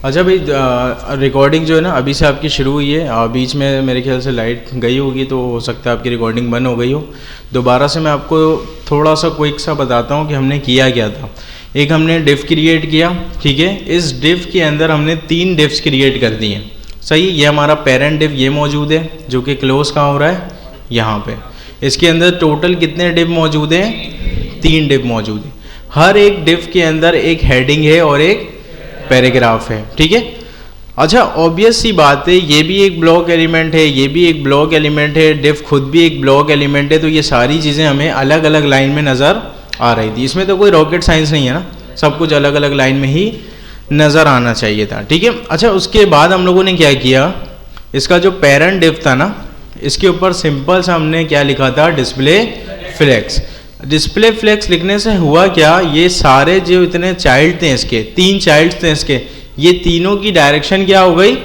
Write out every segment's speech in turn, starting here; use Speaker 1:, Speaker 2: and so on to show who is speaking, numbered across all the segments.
Speaker 1: अच्छा भाई, रिकॉर्डिंग जो है ना अभी से आपकी शुरू हुई है, बीच में मेरे ख्याल से लाइट गई होगी तो हो सकता है आपकी रिकॉर्डिंग बंद हो गई हो। दोबारा से मैं आपको थोड़ा सा क्विक सा बताता हूँ कि हमने किया क्या था। एक हमने डिफ क्रिएट किया, ठीक है। इस डिफ के अंदर हमने 3 डिफ्स क्रिएट कर दिए, सही। ये हमारा पेरेंट डिफ ये मौजूद है जो कि क्लोज कहाँ हो रहा है, यहाँ पे। इसके अंदर टोटल कितने डिफ मौजूद हैं, 3 डिफ मौजूद है। हर एक डिफ के अंदर एक हेडिंग है और एक पैराग्राफ है, ठीक है। अच्छा, ऑब्वियस सी बात है, ये भी एक ब्लॉक एलिमेंट है, ये भी एक ब्लॉक एलिमेंट है, डिफ खुद भी एक ब्लॉक एलिमेंट है, तो ये सारी चीज़ें हमें अलग अलग लाइन में नज़र आ रही थी। इसमें तो कोई रॉकेट साइंस नहीं है ना, सब कुछ अलग अलग लाइन में ही नज़र आना चाहिए था, ठीक है। अच्छा, उसके बाद हम लोगों ने क्या किया, इसका जो पेरेंट डिफ था ना, इसके ऊपर सिंपल सा हमने क्या लिखा था, डिस्प्ले फ्लेक्स। डिस्प्ले फ्लेक्स लिखने से हुआ क्या, ये सारे जो इतने चाइल्ड थे इसके, 3 चाइल्ड थे इसके, ये तीनों की डायरेक्शन क्या हो गई,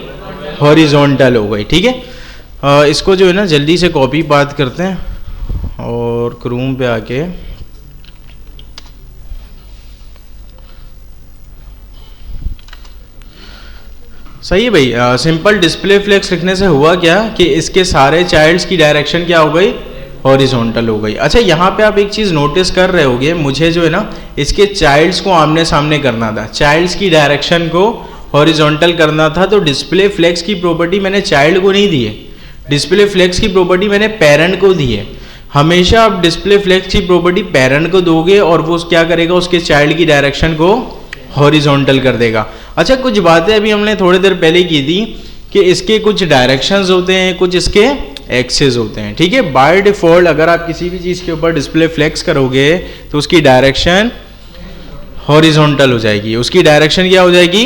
Speaker 1: हॉरिजॉन्टल हो गई, ठीक है। इसको जो है ना जल्दी से कॉपी पास्ट करते हैं और क्रोम पे आके सही है भाई। सिंपल डिस्प्ले फ्लेक्स लिखने से हुआ क्या कि इसके सारे चाइल्ड्स की डायरेक्शन क्या हो गई, हॉरिजॉन्टल हो गई। अच्छा, यहाँ पे आप एक चीज़ नोटिस कर रहे होगे, मुझे जो है ना इसके चाइल्ड्स को आमने सामने करना था, चाइल्ड्स की डायरेक्शन को हॉरिजॉन्टल करना था, तो डिस्प्ले फ्लेक्स की प्रॉपर्टी मैंने चाइल्ड को नहीं दी है, डिस्प्ले फ्लेक्स की प्रॉपर्टी मैंने पेरेंट को दी है। हमेशा आप डिस्प्ले फ्लेक्स की प्रॉपर्टी पेरेंट को दोगे और वो क्या करेगा, उसके चाइल्ड की डायरेक्शन को हॉरिजॉन्टल कर देगा। अच्छा, कुछ बातें अभी हमने थोड़ी देर पहले की थी कि इसके कुछ डायरेक्शंस होते हैं, कुछ इसके एक्सेस होते हैं, ठीक है। बाय डिफॉल्ट अगर आप किसी भी चीज़ के ऊपर डिस्प्ले फ्लेक्स करोगे तो उसकी डायरेक्शन हॉरिजॉन्टल हो जाएगी, उसकी डायरेक्शन क्या हो जाएगी,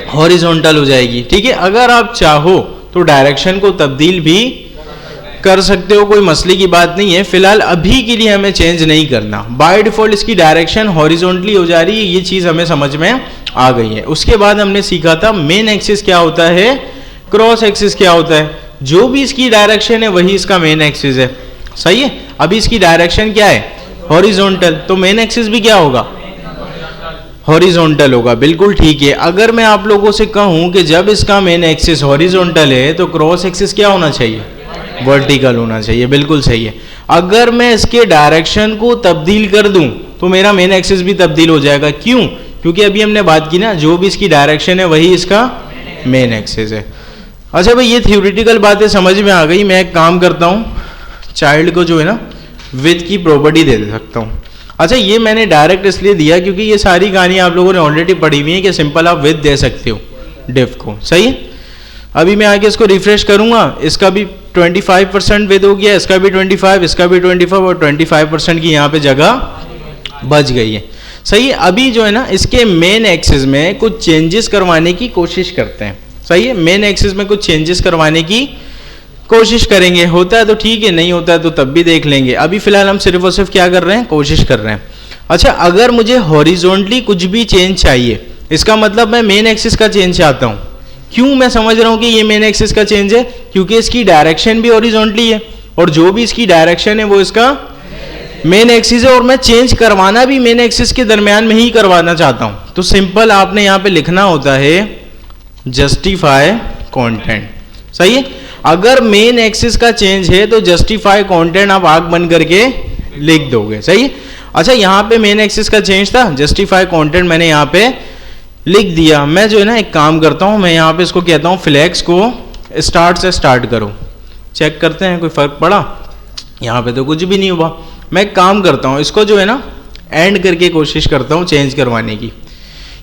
Speaker 1: हॉरिजॉन्टल हो जाएगी, ठीक है। अगर आप चाहो तो डायरेक्शन को तब्दील भी कर सकते हो, कोई मसले की बात नहीं है। फिलहाल अभी के लिए हमें चेंज नहीं करना, बाय डिफॉल्ट इसकी डायरेक्शन हॉरिजॉन्टली हो जा रही है, ये चीज़ हमें समझ में आ गई है। उसके बाद हमने सीखा था मेन एक्सिस क्या होता है, क्रॉस एक्सिस क्या होता है। जो भी इसकी डायरेक्शन है वही इसका मेन एक्सिस है, सही है। अभी इसकी डायरेक्शन क्या है, हॉरिजॉन्टल, तो मेन एक्सिस भी क्या होगा, हॉरिजॉन्टल होगा, बिल्कुल ठीक है। अगर मैं आप लोगों से कहूं कि जब इसका मेन एक्सिस हॉरिजॉन्टल है तो क्रॉस एक्सिस क्या होना चाहिए, वर्टिकल होना चाहिए, बिल्कुल सही है। अगर मैं इसके डायरेक्शन को तब्दील कर दूं तो मेरा मेन एक्सिस भी तब्दील हो जाएगा। क्यों, क्योंकि अभी हमने बात की ना, जो भी इसकी डायरेक्शन है वही इसका मेन एक्सिस है। अच्छा भाई, ये थ्योरेटिकल बातें समझ में आ गई। मैं एक काम करता हूँ, चाइल्ड को जो है ना विथ की प्रॉपर्टी दे सकता हूँ। अच्छा, ये मैंने डायरेक्ट इसलिए दिया क्योंकि ये सारी कहानी आप लोगों ने ऑलरेडी पढ़ी हुई है कि सिंपल आप विथ दे सकते हो डिफ को, सही है। अभी मैं आगे इसको रिफ्रेश करूँगा, इसका भी 25% विथ हो गया, इसका भी 25, इसका भी 25 और 25% की यहाँ पे जगह बच गई है, सही है। अभी जो है ना इसके मेन एक्सिस में कुछ चेंजेस करवाने की कोशिश करते हैं, सही है। मेन एक्सिस में कुछ चेंजेस करवाने की कोशिश करेंगे, होता है तो ठीक है, नहीं होता है तो तब भी देख लेंगे। अभी फिलहाल हम सिर्फ और सिर्फ क्या कर रहे हैं, कोशिश कर रहे हैं। अच्छा, अगर मुझे हॉरिजॉन्टली कुछ भी चेंज चाहिए, इसका मतलब मैं मेन एक्सिस का चेंज चाहता हूँ। क्यों मैं समझ रहा हूँ कि ये मेन एक्सिस का चेंज है, क्योंकि इसकी डायरेक्शन भी हॉरिजॉन्टली है और जो भी इसकी डायरेक्शन है वो इसका मेन एक्सिस है, और मैं चेंज करवाना भी मेन एक्सिस के दरमियान में ही करवाना चाहता हूँ। तो सिंपल आपने यहाँ पे लिखना होता है जस्टिफाई कंटेंट, सही है। अगर मेन एक्सिस का चेंज है तो जस्टिफाई कंटेंट आप आग बंद करके लिख दोगे, सही है। अच्छा, यहाँ पे मेन एक्सिस का चेंज था, जस्टिफाई कंटेंट मैंने यहाँ पे लिख दिया। मैं जो है ना एक काम करता हूँ, मैं यहाँ पे इसको कहता हूँ फ्लेक्स को स्टार्ट से स्टार्ट करो, चेक करते हैं कोई फर्क पड़ा। यहाँ पे तो कुछ भी नहीं हुआ। मैं एक काम करता हूँ, इसको जो है ना एंड करके कोशिश करता हूँ चेंज करवाने की।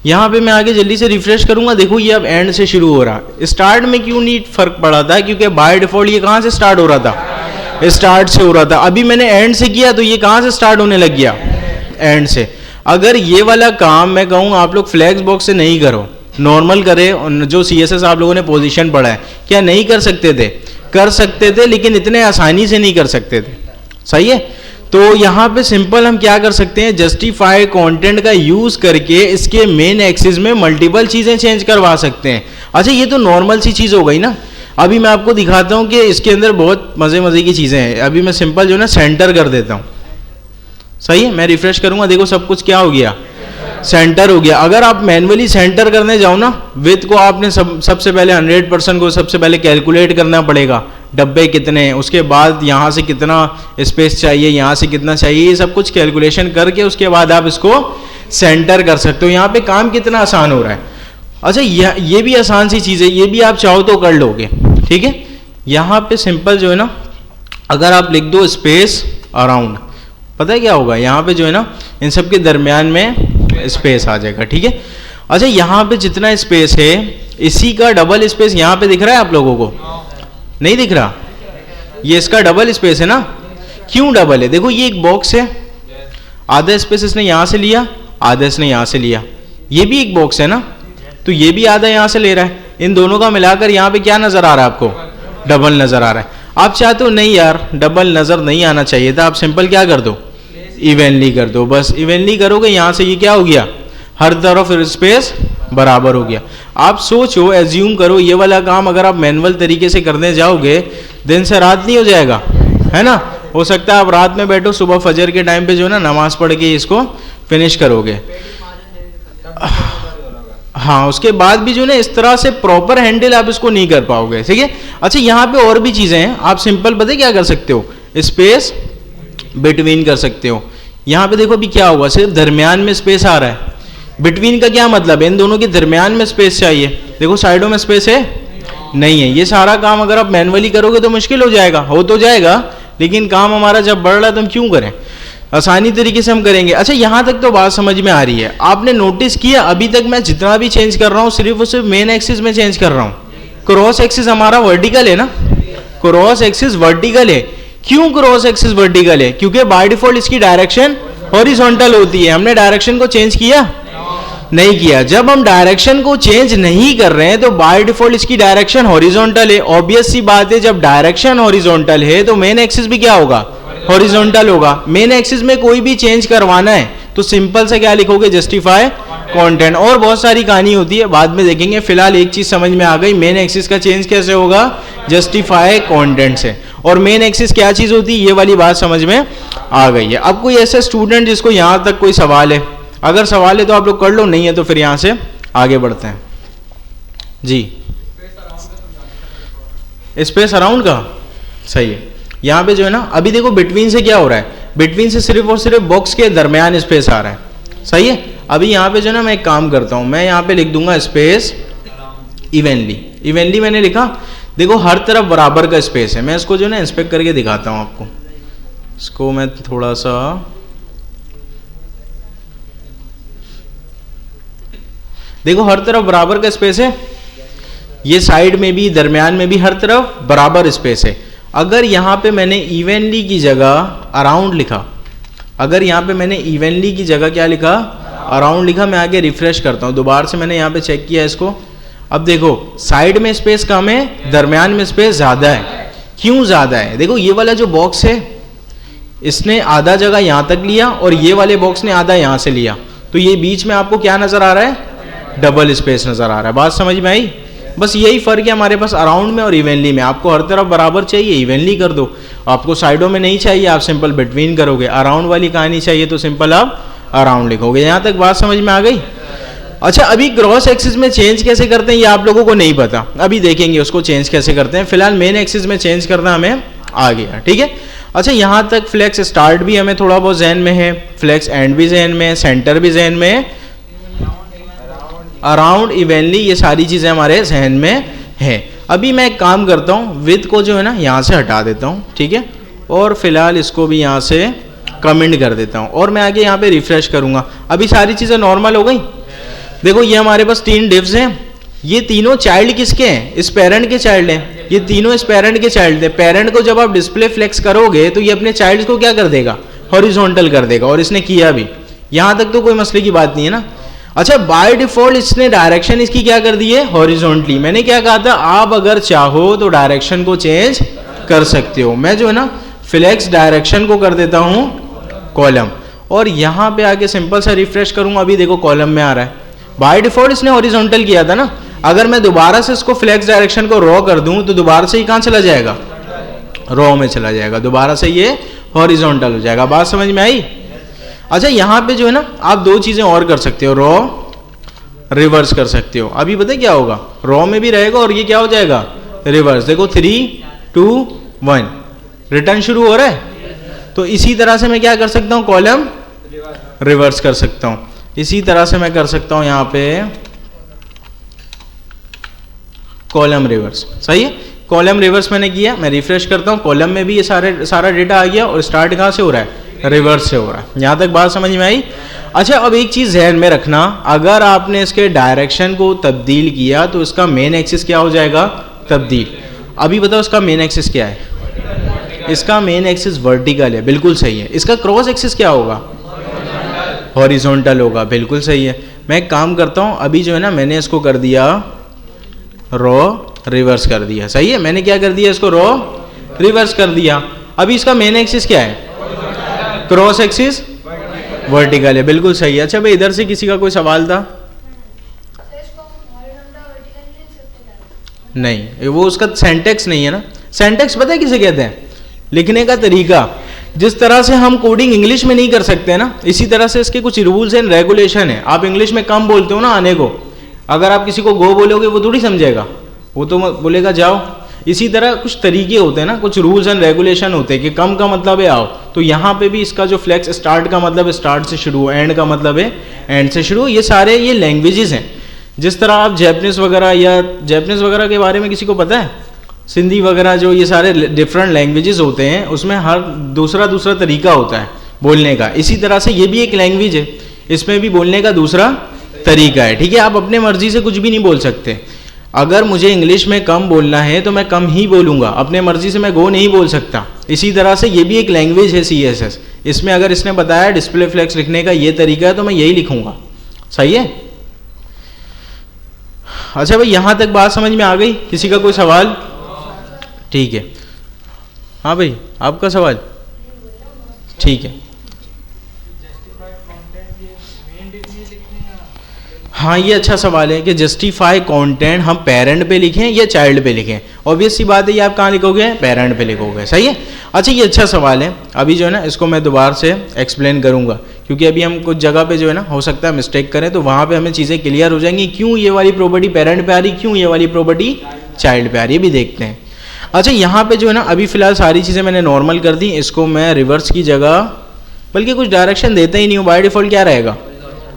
Speaker 1: यहाँ पे मैं आगे जल्दी से रिफ्रेश करूंगा, देखो ये अब एंड से शुरू हो रहा। स्टार्ट में क्यों नहीं फर्क पड़ा था, क्योंकि बाय डिफॉल्ट ये कहाँ से स्टार्ट हो रहा था, स्टार्ट से हो रहा था। अभी मैंने एंड से किया तो ये कहाँ से स्टार्ट होने लग गया, एंड से। अगर ये वाला काम मैं कहूँ आप लोग फ्लैक्स बॉक्स से नहीं करो, नॉर्मल करे, जो CSS आप लोगों ने पोजीशन पढ़ा है, क्या नहीं कर सकते थे, कर सकते थे, लेकिन इतने आसानी से नहीं कर सकते थे, सही है। तो यहाँ पे सिंपल हम क्या कर सकते हैं, जस्टिफाई कंटेंट का यूज करके इसके मेन एक्सिस में मल्टीपल चीजें चेंज करवा सकते हैं। अच्छा, ये तो नॉर्मल सी चीज हो गई ना। अभी मैं आपको दिखाता हूँ कि इसके अंदर बहुत मजे की चीजें हैं। अभी मैं सिंपल जो है ना सेंटर कर देता हूँ, सही है। मैं रिफ्रेश करूंगा, देखो सब कुछ क्या हो गया, सेंटर हो गया। अगर आप मैन्युअली सेंटर करने जाओ ना, विथ को आपने सबसे पहले 100% को सबसे पहले कैलकुलेट करना पड़ेगा, डब्बे कितने हैं, उसके बाद यहाँ से कितना स्पेस चाहिए, यहाँ से कितना चाहिए, ये सब कुछ कैलकुलेशन करके उसके बाद आप इसको सेंटर कर सकते हो। यहाँ पे काम कितना आसान हो रहा है। अच्छा ये भी आसान सी चीज़ है, ये भी आप चाहो तो कर लोगे, ठीक है। यहाँ पे सिंपल जो है ना, अगर आप लिख दो स्पेस अराउंड, पता है क्या होगा, यहाँ पे जो है ना इन सब के दरमियान में स्पेस आ जाएगा, ठीक है। अच्छा यहाँ पे जितना स्पेस है इसी का डबल स्पेस यहाँ पे दिख रहा है आप लोगों को, नहीं दिख रहा, ये इसका डबल स्पेस है ना। क्यों डबल है, देखो ये एक बॉक्स है, आधा स्पेस इसने यहाँ से लिया, आधा इसने यहाँ से लिया, ये भी एक बॉक्स है ना, तो ये भी आधा यहाँ से ले रहा है, इन दोनों का मिलाकर यहाँ पे क्या नजर आ रहा है आपको, डबल नजर आ रहा है। आप चाहते हो नहीं यार डबल नजर नहीं आना चाहिए था, आप सिंपल क्या कर दो, इवनली कर दो, बस इवनली करोगे यहाँ से ये क्या हो गया, हर तरफ स्पेस बराबर हो गया। आप सोचो, एज्यूम करो ये वाला काम अगर आप मैनुअल तरीके से करने जाओगे दिन से रात नहीं हो जाएगा, है ना। हो सकता है आप रात में बैठो, सुबह फजर के टाइम पे जो है ना नमाज पढ़ के इसको फिनिश करोगे। हाँ उसके बाद भी जो है ना इस तरह से प्रॉपर हैंडल आप इसको नहीं कर पाओगे, ठीक है। अच्छा यहाँ पे और भी चीजें हैं, आप सिंपल पता क्या कर सकते हो, स्पेस बिटवीन कर सकते हो। यहाँ पे देखो अभी क्या हुआ, सिर्फ दरमियान में स्पेस आ रहा है, बिटवीन का क्या मतलब है, इन दोनों के दरमियान में स्पेस चाहिए। देखो साइडों में स्पेस है नहीं है। ये सारा काम अगर आप मैनुअली करोगे तो मुश्किल हो जाएगा, हो तो जाएगा लेकिन काम हमारा जब बढ़ रहा है तो हम क्यों करें, आसानी तरीके से हम करेंगे। अच्छा यहाँ तक तो बात समझ में आ रही है। आपने नोटिस किया अभी तक मैं जितना भी चेंज कर रहा हूँ सिर्फ और सिर्फ मेन एक्सिस में चेंज कर रहा हूँ, क्रॉस एक्सिस हमारा वर्टिकल है ना, क्रॉस एक्सिस वर्टिकल है। क्यों क्रॉस एक्सिस वर्टिकल है, क्योंकि बाय डिफॉल्ट इसकी डायरेक्शन हॉरिजॉन्टल होती है। हमने डायरेक्शन को चेंज किया नहीं किया। जब हम डायरेक्शन को चेंज नहीं कर रहे हैं तो बाय डिफॉल्ट इसकी डायरेक्शन हॉरिजॉन्टल है। ऑब्वियस सी बात है, जब डायरेक्शन हॉरिजॉन्टल है तो मेन एक्सिस भी क्या होगा, हॉरिजॉन्टल होगा। मेन एक्सिस में कोई भी चेंज करवाना है तो सिंपल से क्या लिखोगे, जस्टिफाई कंटेंट। और बहुत सारी कहानी होती है, बाद में देखेंगे। फिलहाल एक चीज समझ में आ गई, मेन एक्सिस का चेंज कैसे होगा, जस्टिफाई कंटेंट से। और मेन एक्सिस क्या चीज होती है, ये वाली बात समझ में आ गई है। अब कोई ऐसा स्टूडेंट जिसको यहां तक कोई सवाल है, अगर सवाल है तो आप लोग कर लो, नहीं है तो फिर यहां से आगे बढ़ते हैं जी। स्पेस अराउंड का सही है। यहां पे जो है ना अभी देखो बिटवीन से क्या हो रहा है, बिटवीन से सिर्फ और सिर्फ बॉक्स के दरमियान स्पेस आ रहा है, सही है। अभी यहां पे जो है ना मैं एक काम करता हूं, मैं यहां पे लिख दूंगा स्पेस इवनली। इवनली मैंने लिखा, देखो हर तरफ बराबर का स्पेस है। मैं इसको जो है ना इंस्पेक्ट करके दिखाता हूं आपको। इसको मैं थोड़ा सा, देखो हर तरफ बराबर का स्पेस है, ये साइड में भी दरमियान में भी हर तरफ बराबर स्पेस है। अगर यहां पे मैंने इवनली की जगह अराउंड लिखा, अगर यहां पे मैंने इवनली की जगह क्या लिखा, अराउंड लिखा, मैं आगे रिफ्रेश करता हूं, दोबारा से मैंने यहां पे चेक किया इसको। अब देखो साइड में स्पेस कम है, दरमियान में स्पेस ज्यादा है। क्यों ज्यादा है, देखो ये वाला जो बॉक्स है इसने आधा जगह यहां तक लिया और ये वाले बॉक्स ने आधा यहां से लिया, तो ये बीच में आपको क्या नजर आ रहा है, डबल स्पेस नजर आ रहा है। बात समझ में आई। बस यही फर्क है हमारे पास अराउंड में और इवनली में। आपको हर तरफ बराबर चाहिए, इवनली कर दो। आपको साइडों में नहीं चाहिए, आप सिंपल बिटवीन करोगे। अराउंड वाली कहानी चाहिए तो सिंपल आप अराउंड लिखोगे। यहां तक बात समझ में आ गई। अच्छा अभी क्रॉस एक्सिस में चेंज कैसे करते हैं ये आप लोगों को नहीं पता, अभी देखेंगे उसको चेंज कैसे करते हैं। फिलहाल मेन एक्सिस में चेंज करना हमें आ गया, ठीक है। अच्छा यहां तक फ्लेक्स स्टार्ट भी हमें थोड़ा बहुत जहन में है, फ्लेक्स एंड भी जहन में है, सेंटर भी जहन में है, अराउंड इवनली ये सारी चीजें हमारे जहन में है। अभी मैं एक काम करता हूं, विथ को जो है ना यहां से हटा देता हूं, ठीक है, और फिलहाल इसको भी यहां से कमेंट कर देता हूं और मैं आगे यहां पे रिफ्रेश करूंगा। अभी सारी चीजें नॉर्मल हो गई। देखो ये हमारे पास 3 डिव्स हैं, ये तीनों चाइल्ड किसके हैं, इस पेरेंट के चाइल्ड हैं। ये तीनों इस पेरेंट के चाइल्ड हैं। पेरेंट को जब आप डिस्प्ले फ्लेक्स करोगे तो ये अपने चाइल्ड को क्या कर देगा, हॉरिजॉन्टल कर देगा, और इसने किया भी। यहां तक तो कोई मसले की बात नहीं है ना। अच्छा बाय डिफॉल्ट इसने डायरेक्शन इसकी क्या कर दी है, हॉरिजॉन्टली। मैंने क्या कहा था, आप अगर चाहो तो डायरेक्शन को चेंज कर सकते हो। मैं जो है ना फ्लेक्स डायरेक्शन को कर देता हूं कॉलम, और यहां पे आके सिंपल सा रिफ्रेश करूंगा, अभी देखो कॉलम में आ रहा है। बाय डिफॉल्ट इसने हॉरिजॉन्टल किया था ना। अगर मैं दोबारा से इसको फ्लेक्स डायरेक्शन को रॉ कर दूं तो दोबारा से ही कहां चला जाएगा, रॉ में चला जाएगा, दोबारा से ये हॉरिजॉन्टल हो जाएगा। बात समझ में आई। अच्छा यहाँ पे जो है ना आप दो चीजें और कर सकते हो, रॉ रिवर्स कर सकते हो। अभी पता है क्या होगा, रॉ में भी रहेगा और ये क्या हो जाएगा, रिवर्स। देखो 3 2 1 रिटर्न शुरू हो रहा है। तो इसी तरह से मैं क्या कर सकता हूँ, कॉलम रिवर्स कर सकता हूँ। इसी तरह से मैं कर सकता हूँ यहाँ पे कॉलम रिवर्स। सही है, कॉलम रिवर्स मैंने किया, मैं रिफ्रेश करता हूँ, कॉलम में भी ये सारा डेटा आ गया और स्टार्ट कहाँ से हो रहा है, रिवर्स से हो रहा है। यहाँ तक बात समझ में आई। अच्छा अब एक चीज ध्यान में रखना, अगर आपने इसके डायरेक्शन को तब्दील किया तो इसका मेन एक्सिस क्या हो जाएगा, तब्दील। अभी बताओ इसका मेन एक्सिस क्या है, इसका मेन एक्सिस वर्टिकल है, बिल्कुल सही है। इसका क्रॉस एक्सिस क्या होगा, हॉरिजॉन्टल होगा, बिल्कुल सही है। मैं एक काम करता हूँ, अभी जो है ना मैंने इसको कर दिया रॉ रिवर्स कर दिया। सही है, मैंने क्या कर दिया, इसको रॉ रिवर्स कर दिया। अभी इसका मेन एक्सिस क्या है, क्रॉस एक्सिस वर्टिकल है, बिल्कुल सही है। अच्छा भाई इधर से किसी का कोई सवाल था? नहीं, वो उसका सेंटेक्स नहीं है ना। सेंटेक्स पता है किसे कहते हैं, लिखने का तरीका। जिस तरह से हम कोडिंग इंग्लिश में नहीं कर सकते ना, इसी तरह से इसके कुछ रूल्स एंड रेगुलेशन है। आप इंग्लिश में कम बोलते हो ना आने को, अगर आप किसी को गो बोलोगे वो थोड़ी समझेगा, वो तो बोलेगा जाओ। इसी तरह कुछ तरीके होते हैं ना, कुछ रूल्स एंड रेगुलेशन होते हैं कि कम का मतलब है आओ। तो यहाँ पे भी इसका जो फ्लेक्स, स्टार्ट का मतलब स्टार्ट से शुरू, एंड का मतलब है एंड से शुरू। ये सारे ये लैंग्वेजेस हैं। जिस तरह आप जैपनीज वगैरह, या जैपनीज वगैरह के बारे में किसी को पता है, सिंधी वगैरह, जो ये सारे डिफरेंट लैंग्वेजेस होते हैं, उसमें हर दूसरा तरीका होता है बोलने का। इसी तरह से ये भी एक लैंग्वेज है, इसमें भी बोलने का दूसरा तरीका है। ठीक है, आप अपने मर्जी से कुछ भी नहीं बोल सकते। अगर मुझे इंग्लिश में कम बोलना है तो मैं कम ही बोलूँगा, अपने मर्जी से मैं गो नहीं बोल सकता। इसी तरह से ये भी एक लैंग्वेज है CSS। इसमें अगर इसने बताया डिस्प्ले फ्लेक्स लिखने का ये तरीका है तो मैं यही लिखूंगा। सही है। अच्छा भाई यहाँ तक बात समझ में आ गई, किसी का कोई सवाल? ठीक है, हाँ भाई आपका सवाल? ठीक है, हाँ ये अच्छा सवाल है कि जस्टिफाई कंटेंट हम पेरेंट पे लिखें या चाइल्ड पे लिखें। ऑब्वियस सी बात है, ये आप कहाँ लिखोगे, पेरेंट पे लिखोगे। सही है। अच्छा ये अच्छा सवाल है। अभी जो है ना इसको मैं दोबारा से एक्सप्लेन करूँगा, क्योंकि अभी हम कुछ जगह पे जो है ना हो सकता है मिस्टेक करें, तो वहाँ पे हमें चीज़ें क्लियर हो जाएंगी, क्यों ये वाली प्रॉपर्टी पेरेंट पे आ रही, क्यों ये वाली प्रॉपर्टी चाइल्ड पे आ रही है, भी देखते हैं। अच्छा यहाँ पे जो है ना अभी फिलहाल सारी चीज़ें मैंने नॉर्मल कर दी, इसको मैं रिवर्स की जगह, बल्कि कुछ डायरेक्शन देते ही नहीं हूँ, बाय डिफॉल्ट क्या रहेगा,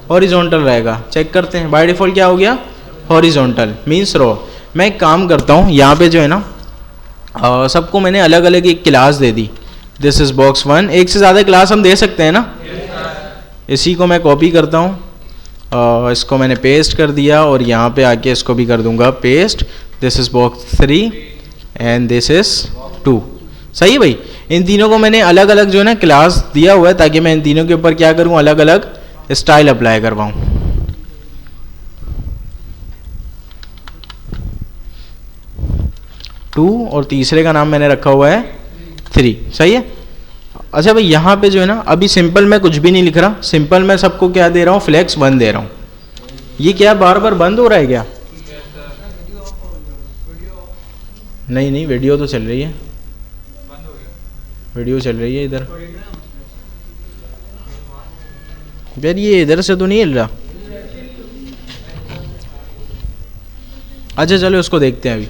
Speaker 1: हॉरिजॉन्टल रहेगा। चेक करते हैं, बाय डिफॉल्ट क्या हो गया, हॉरिजॉन्टल मीन्स रॉ। मैं एक काम करता हूँ, यहाँ पे जो है ना सबको मैंने अलग अलग एक class they the, this is box 1। एक से ज़्यादा क्लास हम दे सकते हैं ना। इसी को मैं कॉपी करता हूँ, इसको मैंने पेस्ट कर दिया और यहाँ पे आके इसको भी कर दूंगा paste. This is box 3 and this is 2। सही है भाई। इन तीनों को मैंने अलग अलग जो है ना क्लास दिया हुआ है, ताकि मैं इन तीनों के ऊपर क्या करूँ, अलग अलग स्टाइल अप्लाई करवाऊं। 2 और तीसरे का नाम मैंने रखा हुआ है 3। सही है। अच्छा भाई यहाँ पे जो है ना अभी सिंपल मैं कुछ भी नहीं लिख रहा, सिंपल मैं सबको क्या दे रहा हूँ, फ्लेक्स 1 दे रहा हूँ। ये क्या बार बार बंद हो रहा है क्या? नहीं नहीं, वीडियो तो चल रही है, वीडियो चल रही है इधर। यार ये इधर से तो नहीं हिल रहा। अच्छा चलो उसको देखते हैं अभी।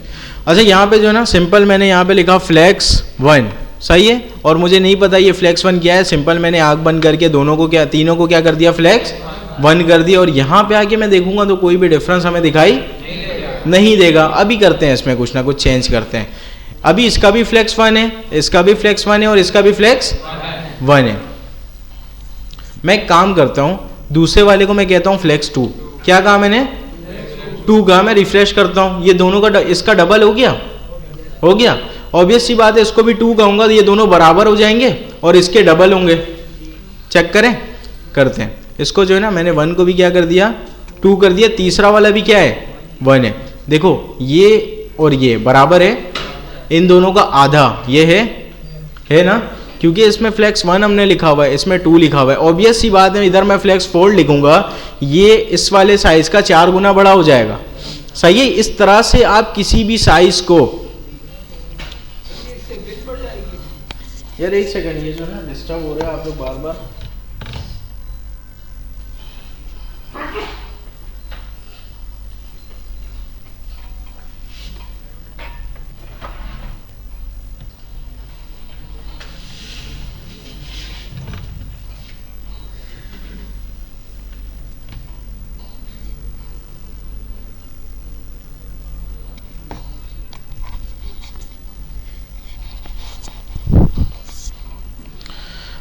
Speaker 1: अच्छा यहाँ पे जो है ना सिंपल मैंने यहाँ पे लिखा फ्लेक्स 1। सही है। और मुझे नहीं पता ये फ्लेक्स 1 क्या है, सिंपल मैंने आँख बंद करके दोनों को क्या, तीनों को क्या कर दिया, फ्लेक्स 1 कर दिया। और यहाँ पे आके मैं देखूंगा तो कोई भी डिफरेंस हमें दिखाई नहीं देगा। अभी करते हैं इसमें कुछ ना कुछ चेंज करते हैं। अभी इसका भी फ्लेक्स 1 है, इसका भी फ्लेक्स 1 है और इसका भी फ्लेक्स 1 है। मैं एक काम करता हूं, दूसरे वाले को मैं कहता हूं फ्लेक्स 2। क्या कहा मैंने, 2 कहा। मैं रिफ्रेश करता हूं, ये दोनों का इसका डबल हो गया, हो गया। ऑब्वियस सी बात है, इसको भी 2 कहूंगा तो ये दोनों बराबर हो जाएंगे और इसके डबल होंगे। चेक करें, करते हैं। इसको जो है ना मैंने 1 को भी क्या कर दिया, 2 कर दिया। तीसरा वाला भी क्या है, 1 है। देखो ये और ये बराबर है, इन दोनों का आधा ये है ना, क्योंकि इसमें फ्लेक्स 1 हमने लिखा हुआ है, इसमें 2 लिखा हुआ है। ऑब्वियस सी बात है, इधर मैं फ्लेक्स 4 लिखूंगा, ये इस वाले साइज का 4 गुना बड़ा हो जाएगा। सही है। इस तरह से आप किसी भी साइज को, यार एक सेकंड, ये जो है ना डिस्टर्ब हो रहा है आप लोग बार बार।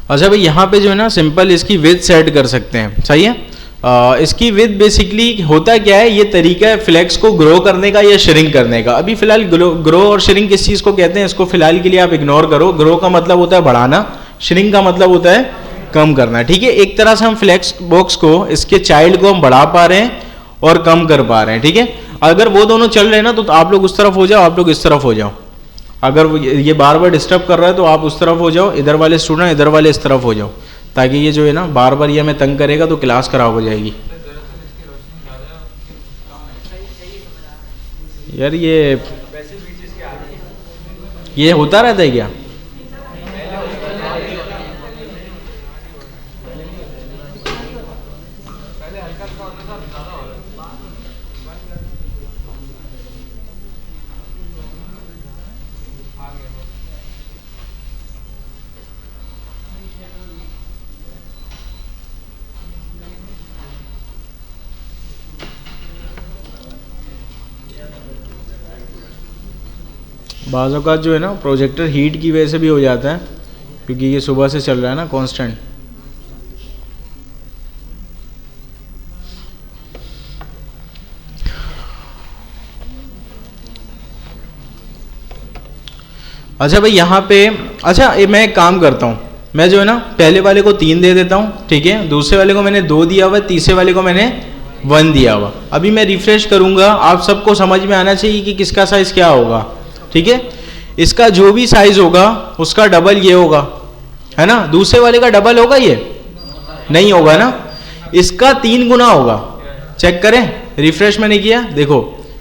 Speaker 1: अच्छा भाई यहाँ पे जो है ना सिंपल इसकी विड्थ सेट कर सकते हैं, सही है। इसकी विड्थ बेसिकली होता क्या है, ये तरीका है फ्लेक्स को ग्रो करने का या श्रिंक करने का। अभी फिलहाल ग्रो और श्रिंक किस चीज़ को कहते हैं, इसको फिलहाल के लिए आप इग्नोर करो। ग्रो का मतलब होता है बढ़ाना, श्रिंक का मतलब होता है कम करना, ठीक है। एक तरह से हम फ्लेक्स बॉक्स को, इसके चाइल्ड को हम बढ़ा पा रहे हैं और कम कर पा रहे हैं, ठीक है। अगर वो दोनों चल रहे हैं ना तो आप लोग उस तरफ हो जाओ, आप लोग इस तरफ हो जाओ। अगर ये बार बार डिस्टर्ब कर रहा है तो आप उस तरफ हो जाओ, इधर वाले स्टूडेंट इधर वाले इस तरफ हो जाओ, ताकि ये जो है ना बार बार ये हमें तंग करेगा तो क्लास खराब हो जाएगी। यार ये होता रहता है क्या? बाज़ औक़ात जो है ना प्रोजेक्टर हीट की वजह से भी हो जाता है, क्योंकि ये सुबह से चल रहा है ना कांस्टेंट। अच्छा भाई यहाँ पे, अच्छा ये मैं एक काम करता हूँ, मैं जो है ना पहले वाले को 3 दे देता हूँ, ठीक है। दूसरे वाले को मैंने 2 दिया हुआ, तीसरे वाले को मैंने 1 दिया हुआ। अभी मैं रिफ्रेश करूँगा, आप सबको समझ में आना चाहिए कि किसका साइज़ क्या होगा, ठीक है। इसका जो भी साइज होगा उसका डबल ये होगा, है ना। दूसरे वाले का डबल होगा, ये नहीं होगा ना, इसका 3 गुना होगा। चेक करें, रिफ्रेश मैंने किया, देखो